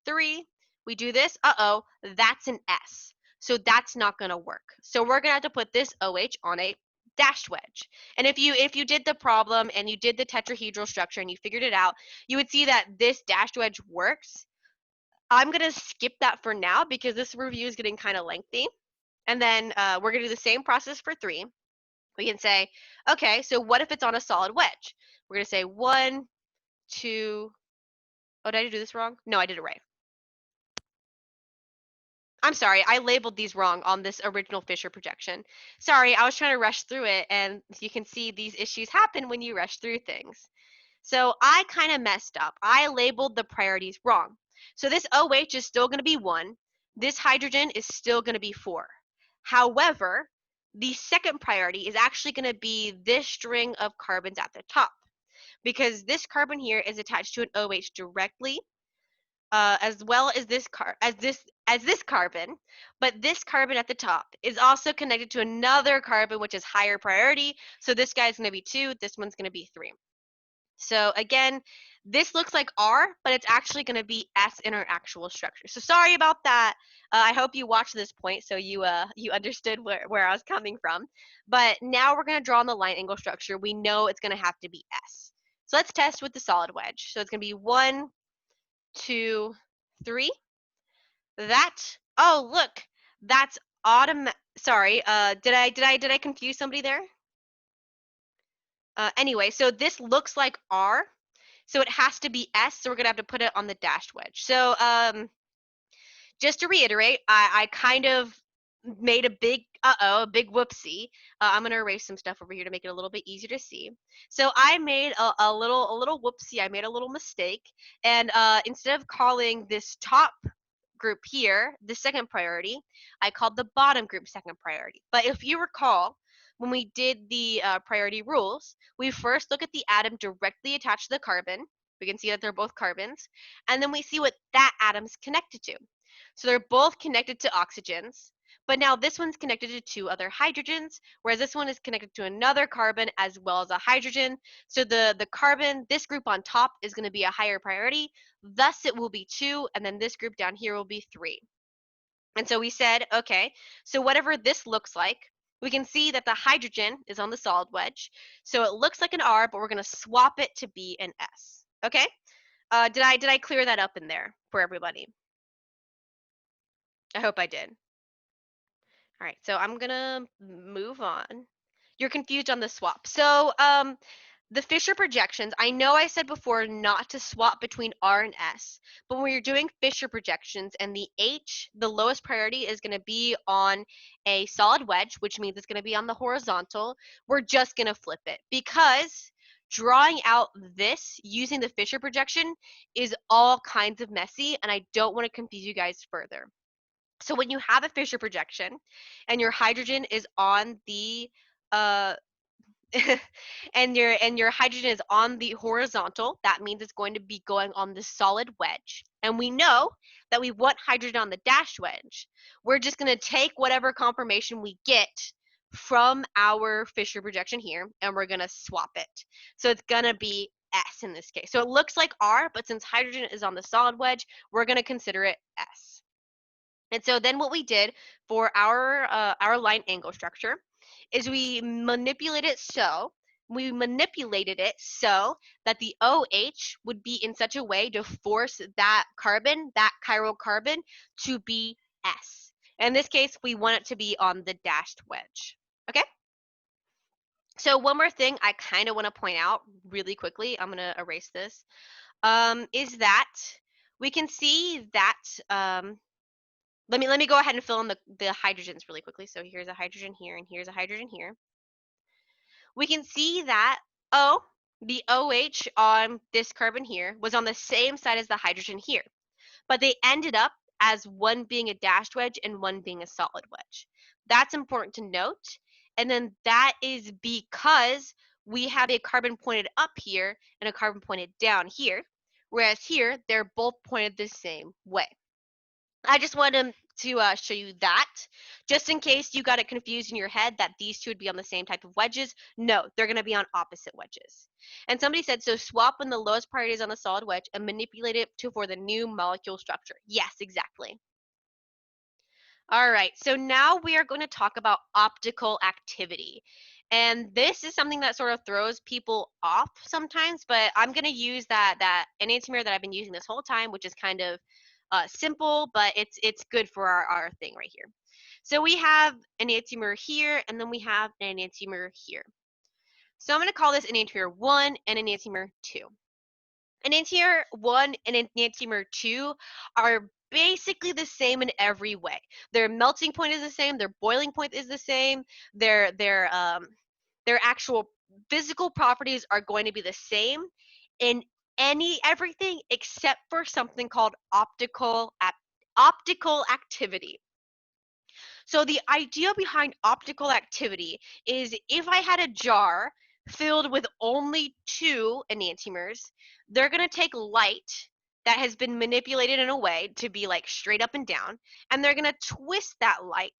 3. We do this. Uh-oh, that's an S. So that's not going to work. So we're going to have to put this OH on a dashed wedge. And if you did the problem and you did the tetrahedral structure and you figured it out, you would see that this dashed wedge works. I'm going to skip that for now because this review is getting kind of lengthy. And then we're going to do the same process for 3. We can say, okay, so what if it's on a solid wedge? We're going to say 1, 2, oh, did I do this wrong? No, I did it right. I'm sorry, I labeled these wrong on this original Fischer projection. Sorry, I was trying to rush through it, and you can see these issues happen when you rush through things. So I kind of messed up. I labeled the priorities wrong. So this OH is still going to be 1. This hydrogen is still going to be 4. However, the second priority is actually going to be this string of carbons at the top, because this carbon here is attached to an OH directly, as well as this carbon, but this carbon at the top is also connected to another carbon which is higher priority. So this guy's going to be 2, this one's going to be 3. So again, this looks like R, but it's actually going to be S in our actual structure. So sorry about that. I hope you watched this point so you understood where I was coming from. But now we're going to draw on the line angle structure. We know it's going to have to be S. So let's test with the solid wedge. So it's going to be 1, 2, 3. Oh, look, that's sorry, did I confuse somebody there? Anyway, so this looks like R, so it has to be S, so we're gonna have to put it on the dashed wedge. So just to reiterate, I kind of made a big whoopsie. I'm gonna erase some stuff over here to make it a little bit easier to see. So I made a little whoopsie. I made a little mistake, and instead of calling this top group here the second priority, I called the bottom group second priority. But if you recall, when we did the priority rules, we first look at the atom directly attached to the carbon. We can see that they're both carbons, and then we see what that atom's connected to. So they're both connected to oxygens, but now this one's connected to 2 other hydrogens, whereas this one is connected to another carbon as well as a hydrogen. So the carbon, this group on top, is going to be a higher priority, thus it will be 2, and then this group down here will be 3. And so we said, okay, so whatever this looks like, we can see that the hydrogen is on the solid wedge. So it looks like an R, but we're going to swap it to be an S. Okay? Did I clear that up in there for everybody? I hope I did. All right, so I'm gonna move on. You're confused on the swap. So the Fischer projections, I know I said before not to swap between R and S, but when you're doing Fischer projections and the H, the lowest priority is gonna be on a solid wedge, which means it's gonna be on the horizontal, we're just gonna flip it because drawing out this using the Fischer projection is all kinds of messy, and I don't want to confuse you guys further. So when you have a Fischer projection and your hydrogen is on the and your hydrogen is on the horizontal, that means it's going to be going on the solid wedge. And we know that we want hydrogen on the dashed wedge. We're just going to take whatever conformation we get from our Fischer projection here and we're going to swap it. So it's going to be S in this case. So it looks like R, but since hydrogen is on the solid wedge, we're going to consider it S. And so then what we did for our line angle structure is we manipulated it so that the OH would be in such a way to force that carbon, that chiral carbon, to be S. In this case, we want it to be on the dashed wedge. Okay? So one more thing I kind of want to point out really quickly, I'm going to erase this, is that we can see that, let me go ahead and fill in the hydrogens really quickly. So here's a hydrogen here, and here's a hydrogen here. We can see that, the OH on this carbon here was on the same side as the hydrogen here, but they ended up as one being a dashed wedge and one being a solid wedge. That's important to note. And then that is because we have a carbon pointed up here and a carbon pointed down here, whereas here they're both pointed the same way. I just wanted to show you that, just in case you got it confused in your head that these two would be on the same type of wedges. No, they're going to be on opposite wedges. And somebody said, so swap when the lowest priority is on the solid wedge and manipulate it for the new molecule structure. Yes, exactly. All right, so now we are going to talk about optical activity. And this is something that sort of throws people off sometimes, but I'm going to use that enantiomer that I've been using this whole time, which is kind of simple, but it's good for our thing right here. So we have an enantiomer here, and then we have an enantiomer here. So I'm going to call this enantiomer 1 and enantiomer 2. Enantiomer 1 and enantiomer 2 are basically the same in every way. Their melting point is the same, their boiling point is the same, their actual physical properties are going to be the same in everything except for something called optical activity. So the idea behind optical activity is if I had a jar filled with only 2 enantiomers, they're going to take light that has been manipulated in a way to be like straight up and down, and they're going to twist that light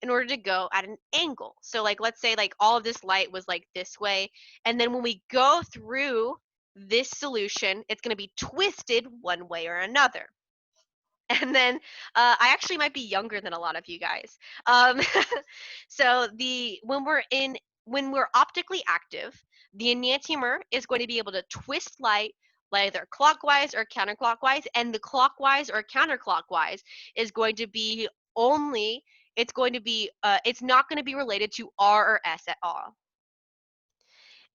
in order to go at an angle. So like, let's say like all of this light was like this way, and then when we go through this solution, it's going to be twisted one way or another. And then I actually might be younger than a lot of you guys. So when we're optically active, the enantiomer is going to be able to twist light either clockwise or counterclockwise, and the clockwise or counterclockwise is going to be it's not going to be related to R or S at all.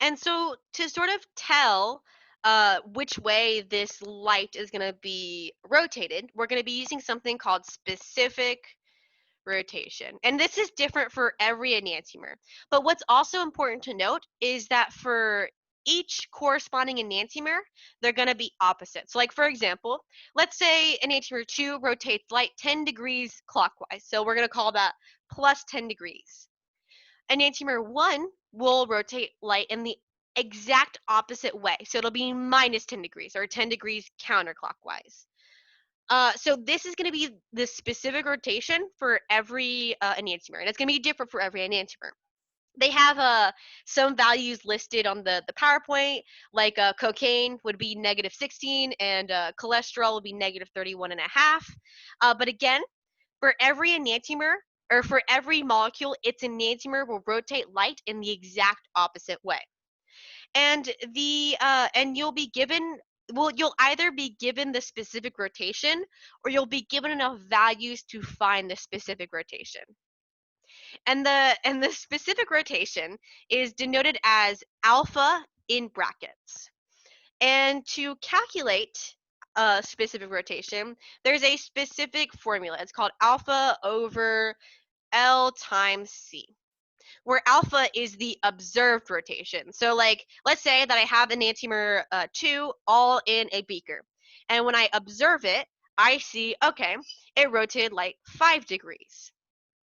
And so to sort of tell which way this light is going to be rotated, we're going to be using something called specific rotation. And this is different for every enantiomer. But what's also important to note is that for each corresponding enantiomer, they're going to be opposite. So like, for example, let's say enantiomer 2 rotates light 10 degrees clockwise. So we're going to call that plus 10 degrees. Enantiomer 1 will rotate light in the exact opposite way. So it'll be minus 10 degrees or 10 degrees counterclockwise. So this is going to be the specific rotation for every enantiomer, and it's going to be different for every enantiomer. They have some values listed on the PowerPoint, like cocaine would be -16 and cholesterol would be -31.5. But again, for every enantiomer, or for every molecule, its enantiomer will rotate light in the exact opposite way. And you'll either be given the specific rotation, or you'll be given enough values to find the specific rotation. And the specific rotation is denoted as alpha in brackets. And to calculate specific rotation, there's a specific formula. It's called alpha over L times C, where alpha is the observed rotation. So like, let's say that I have enantiomer 2 all in a beaker. And when I observe it, I see, okay, it rotated like 5 degrees.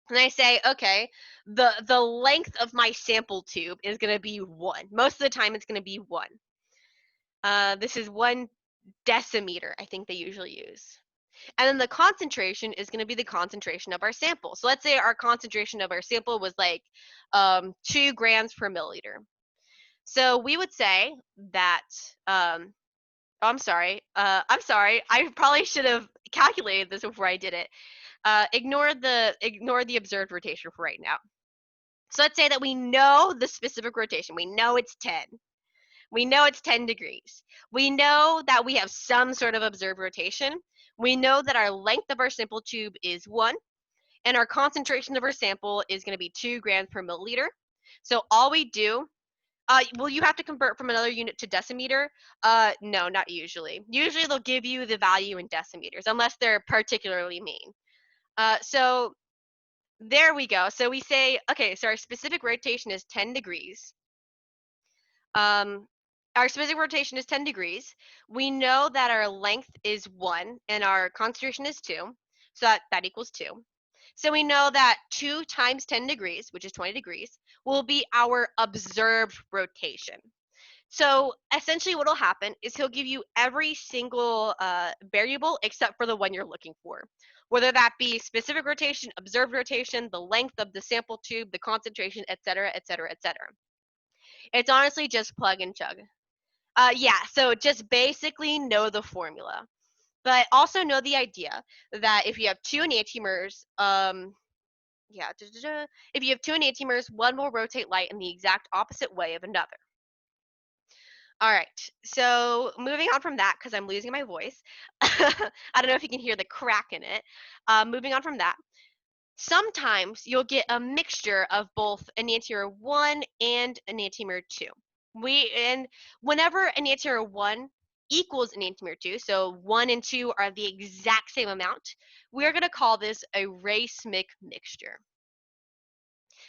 And I say, okay, the length of my sample tube is going to be 1. Most of the time it's going to be 1. This is 1 decimeter, I think they usually use. And then the concentration is going to be the concentration of our sample. So let's say our concentration of our sample was like 2 grams per milliliter. So we would say that, I'm sorry. I probably should have calculated this before I did it. Ignore the observed rotation for right now. So let's say that we know the specific rotation. We know it's 10. We know it's 10 degrees. We know that we have some sort of observed rotation. We know that our length of our sample tube is 1, and our concentration of our sample is going to be 2 grams per milliliter. So all we do, will you have to convert from another unit to decimeter? No, not usually. Usually they'll give you the value in decimeters, unless they're particularly mean. So there we go. So we say, okay, so our specific rotation is 10 degrees. Our specific rotation is 10 degrees. We know that our length is 1 and our concentration is 2. So that equals 2. So we know that 2 times 10 degrees, which is 20 degrees, will be our observed rotation. So essentially what will happen is he'll give you every single variable except for the one you're looking for. Whether that be specific rotation, observed rotation, the length of the sample tube, the concentration, etc., etc., etc. It's honestly just plug and chug. Yeah, so just basically know the formula. But also know the idea that if you have 2 enantiomers, if you have 2 enantiomers, one will rotate light in the exact opposite way of another. All right, so moving on from that, because I'm losing my voice. I don't know if you can hear the crack in it. Moving on from that, sometimes you'll get a mixture of both enantiomer 1 and enantiomer 2. And whenever enantiomer 1 equals enantiomer 2, so 1 and 2 are the exact same amount, we're going to call this a Racemic mixture.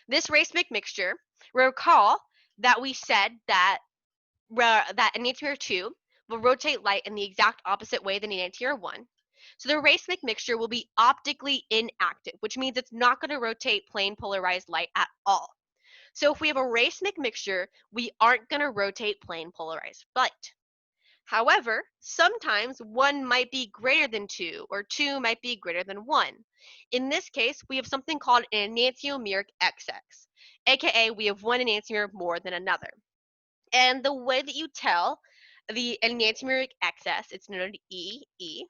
This Racemic mixture, recall that we said that enantiomer 2 will rotate light in the exact opposite way than enantiomer 1. So the Racemic mixture will be optically inactive, which means it's not going to rotate plane polarized light at all. So if we have a Racemic mixture, we aren't going to rotate plane polarized light. However, sometimes 1 might be greater than 2, or 2 might be greater than 1. In this case, we have something called an enantiomeric excess, aka we have one enantiomer more than another. And the way that you tell the enantiomeric excess, it's noted EE.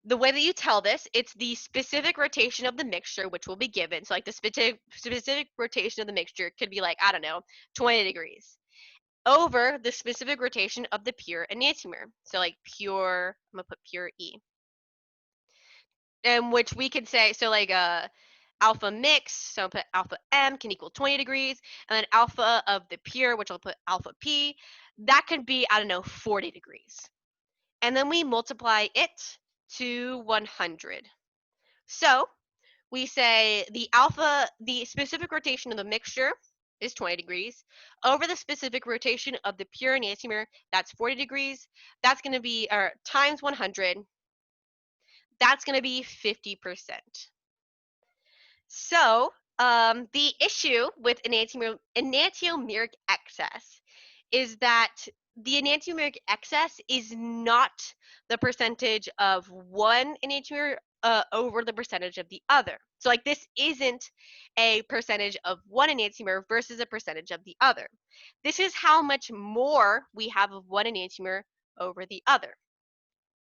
The way that you tell this, it's the specific rotation of the mixture, which will be given. So like the specific rotation of the mixture could be like, I don't know, 20 degrees over the specific rotation of the pure enantiomer. So like pure, I'm gonna put pure E. And which we could say, so like alpha mix, so I'll put alpha M can equal 20 degrees, and then alpha of the pure, which I'll put alpha P, that could be, I don't know, 40 degrees. And then we multiply it to 100. So we say the specific rotation of the mixture is 20 degrees over the specific rotation of the pure enantiomer, that's 40 degrees. That's going to be, times 100, that's going to be 50%. So the issue with enantiomeric excess is that the enantiomeric excess is not the percentage of one enantiomer over the percentage of the other. So like this isn't a percentage of one enantiomer versus a percentage of the other. This is how much more we have of one enantiomer over the other.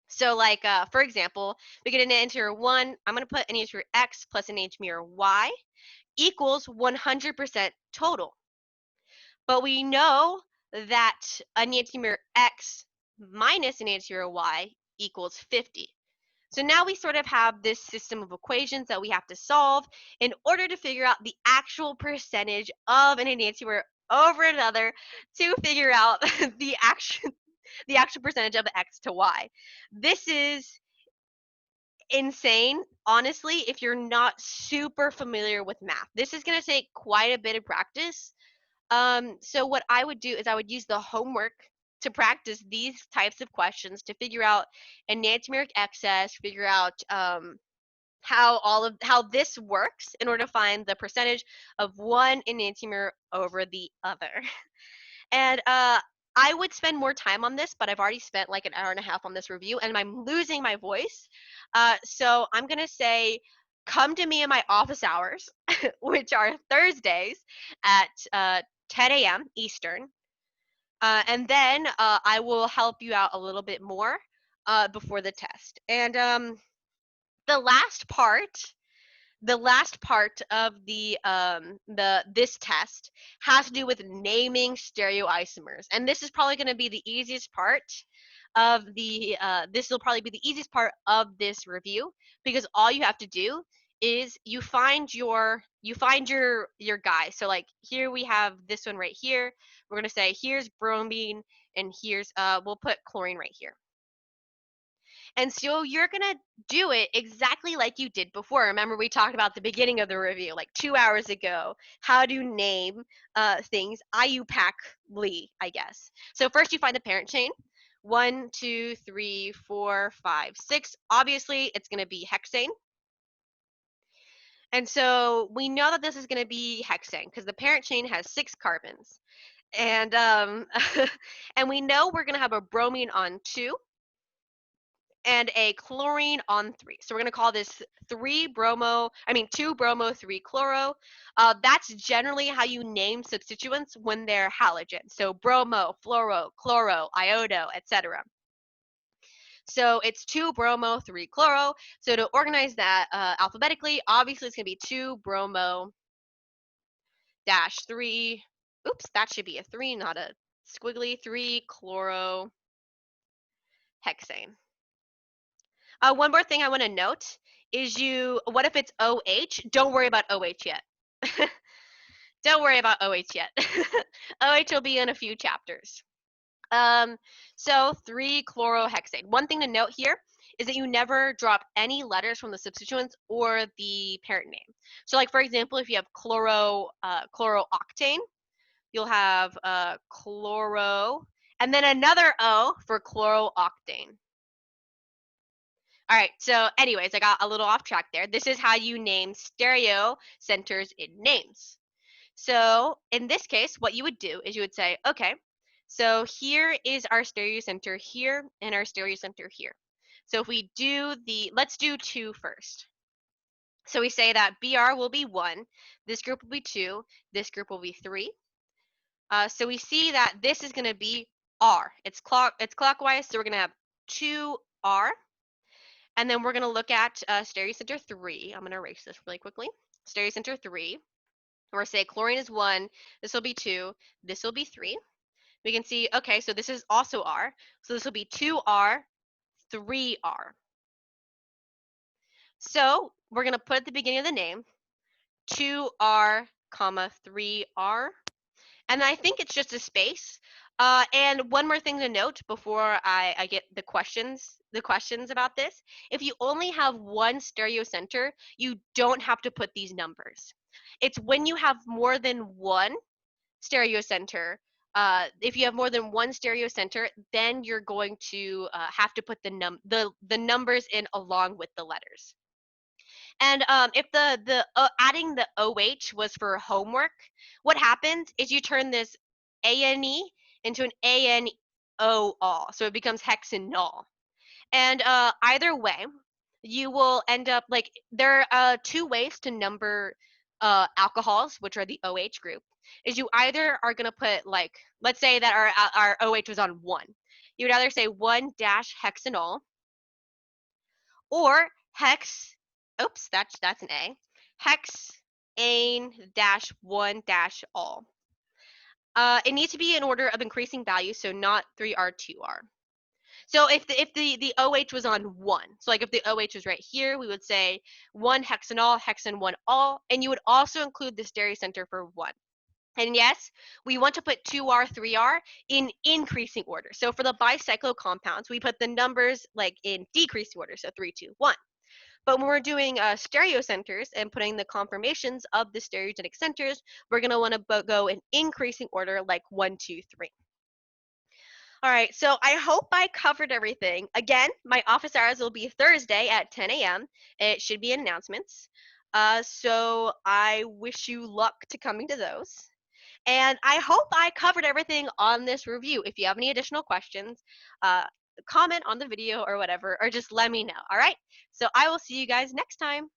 So like, for example, we get an enantiomer 1, I'm going to put enantiomer X plus enantiomer Y equals 100% total. But we know that enantiomer X minus enantiomer Y equals 50. So now we sort of have this system of equations that we have to solve in order to figure out the actual percentage of an enantiomer over another to figure out the actual percentage of X to Y. This is insane, honestly, if you're not super familiar with math. This is going to take quite a bit of practice. So what I would do is I would use the homework to practice these types of questions to figure out enantiomeric excess, figure out how this works in order to find the percentage of one enantiomer over the other. And I would spend more time on this, but I've already spent like an hour and a half on this review, and I'm losing my voice. So I'm gonna say, come to me in my office hours, which are Thursdays at 10 a.m. Eastern. And then I will help you out a little bit more before the test. And the last part of this test has to do with naming stereoisomers, and this is probably going to be the easiest part of the this will probably be the easiest part of this review, because all you have to do is you find your guy. So like here we have this one right here. We're going to say here's bromine, and here's we'll put chlorine right here. And so you're going to do it exactly like you did before. Remember, we talked about the beginning of the review, like 2 hours ago, how to name things Iupacly, I guess. So first you find the parent chain. 1, 2, 3, 4, 5, 6. Obviously, it's going to be hexane. And so we know that this is going to be hexane because the parent chain has 6 carbons. And, and we know we're going to have a bromine on 2. And a chlorine on 3. So we're going to call this 2 bromo, 3 chloro. That's generally how you name substituents when they're halogens. So bromo, fluoro, chloro, iodo, etc. So it's 2 bromo, 3 chloro. So to organize that alphabetically, obviously it's going to be 2 bromo dash 3. Oops, that should be a 3, not a squiggly. 3 chloro hexane. One more thing I want to note is what if it's OH? Don't worry about OH yet. Don't worry about OH yet. OH will be in a few chapters. So 3-chlorohexane. One thing to note here is that you never drop any letters from the substituents or the parent name. So like, for example, if you have chlorooctane, you'll have chloro, and then another O for chlorooctane. All right, so anyways, I got a little off track there. This is how you name stereo centers in names. So in this case, what you would do is you would say, okay, so here is our stereo center here and our stereo center here. So if we do let's do 2 first. So we say that BR will be 1, this group will be 2, this group will be 3. So we see that this is going to be R. It's clockwise, so we're going to have 2R. And then we're going to look at stereocenter 3. I'm going to erase this really quickly. Stereocenter 3. We're going to say chlorine is 1. This will be 2. This will be 3. We can see, okay, so this is also R. So this will be 2R, 3R. So we're going to put at the beginning of the name 2R, 3R. And I think it's just a space. And one more thing to note before I get the questions about this. If you only have one stereo center, you don't have to put these numbers. It's when you have more than one stereo center, if you have more than one stereo center, then you're going to have to put the numbers in along with the letters. And if the adding the OH was for homework, what happens is you turn this ANE into an ANO-all, so it becomes hexanol. And either way, you will end up like there are 2 ways to number alcohols, which are the OH group. Is you either are going to put, like, let's say that our OH was on 1. You would either say 1-hexanol or hex. Oops, that's an A. Hexane-1-all. It needs to be in order of increasing value, so not 3R, 2R. So if the OH was on 1, so like if the OH was right here, we would say 1-hexanol, hexane 1-all, and you would also include the stereo center for 1. And yes, we want to put 2R, 3R in increasing order. So for the bicyclo compounds, we put the numbers like in decreasing order, so 3, 2, 1. But when we're doing stereo centers and putting the conformations of the stereogenic centers, we're going to want to go in increasing order, like 1, 2, 3. All right, so I hope I covered everything. Again, my office hours will be Thursday at 10 a.m. It should be in announcements. So I wish you luck to coming to those. And I hope I covered everything on this review. If you have any additional questions, comment on the video or whatever, or just let me know. All right, so I will see you guys next time.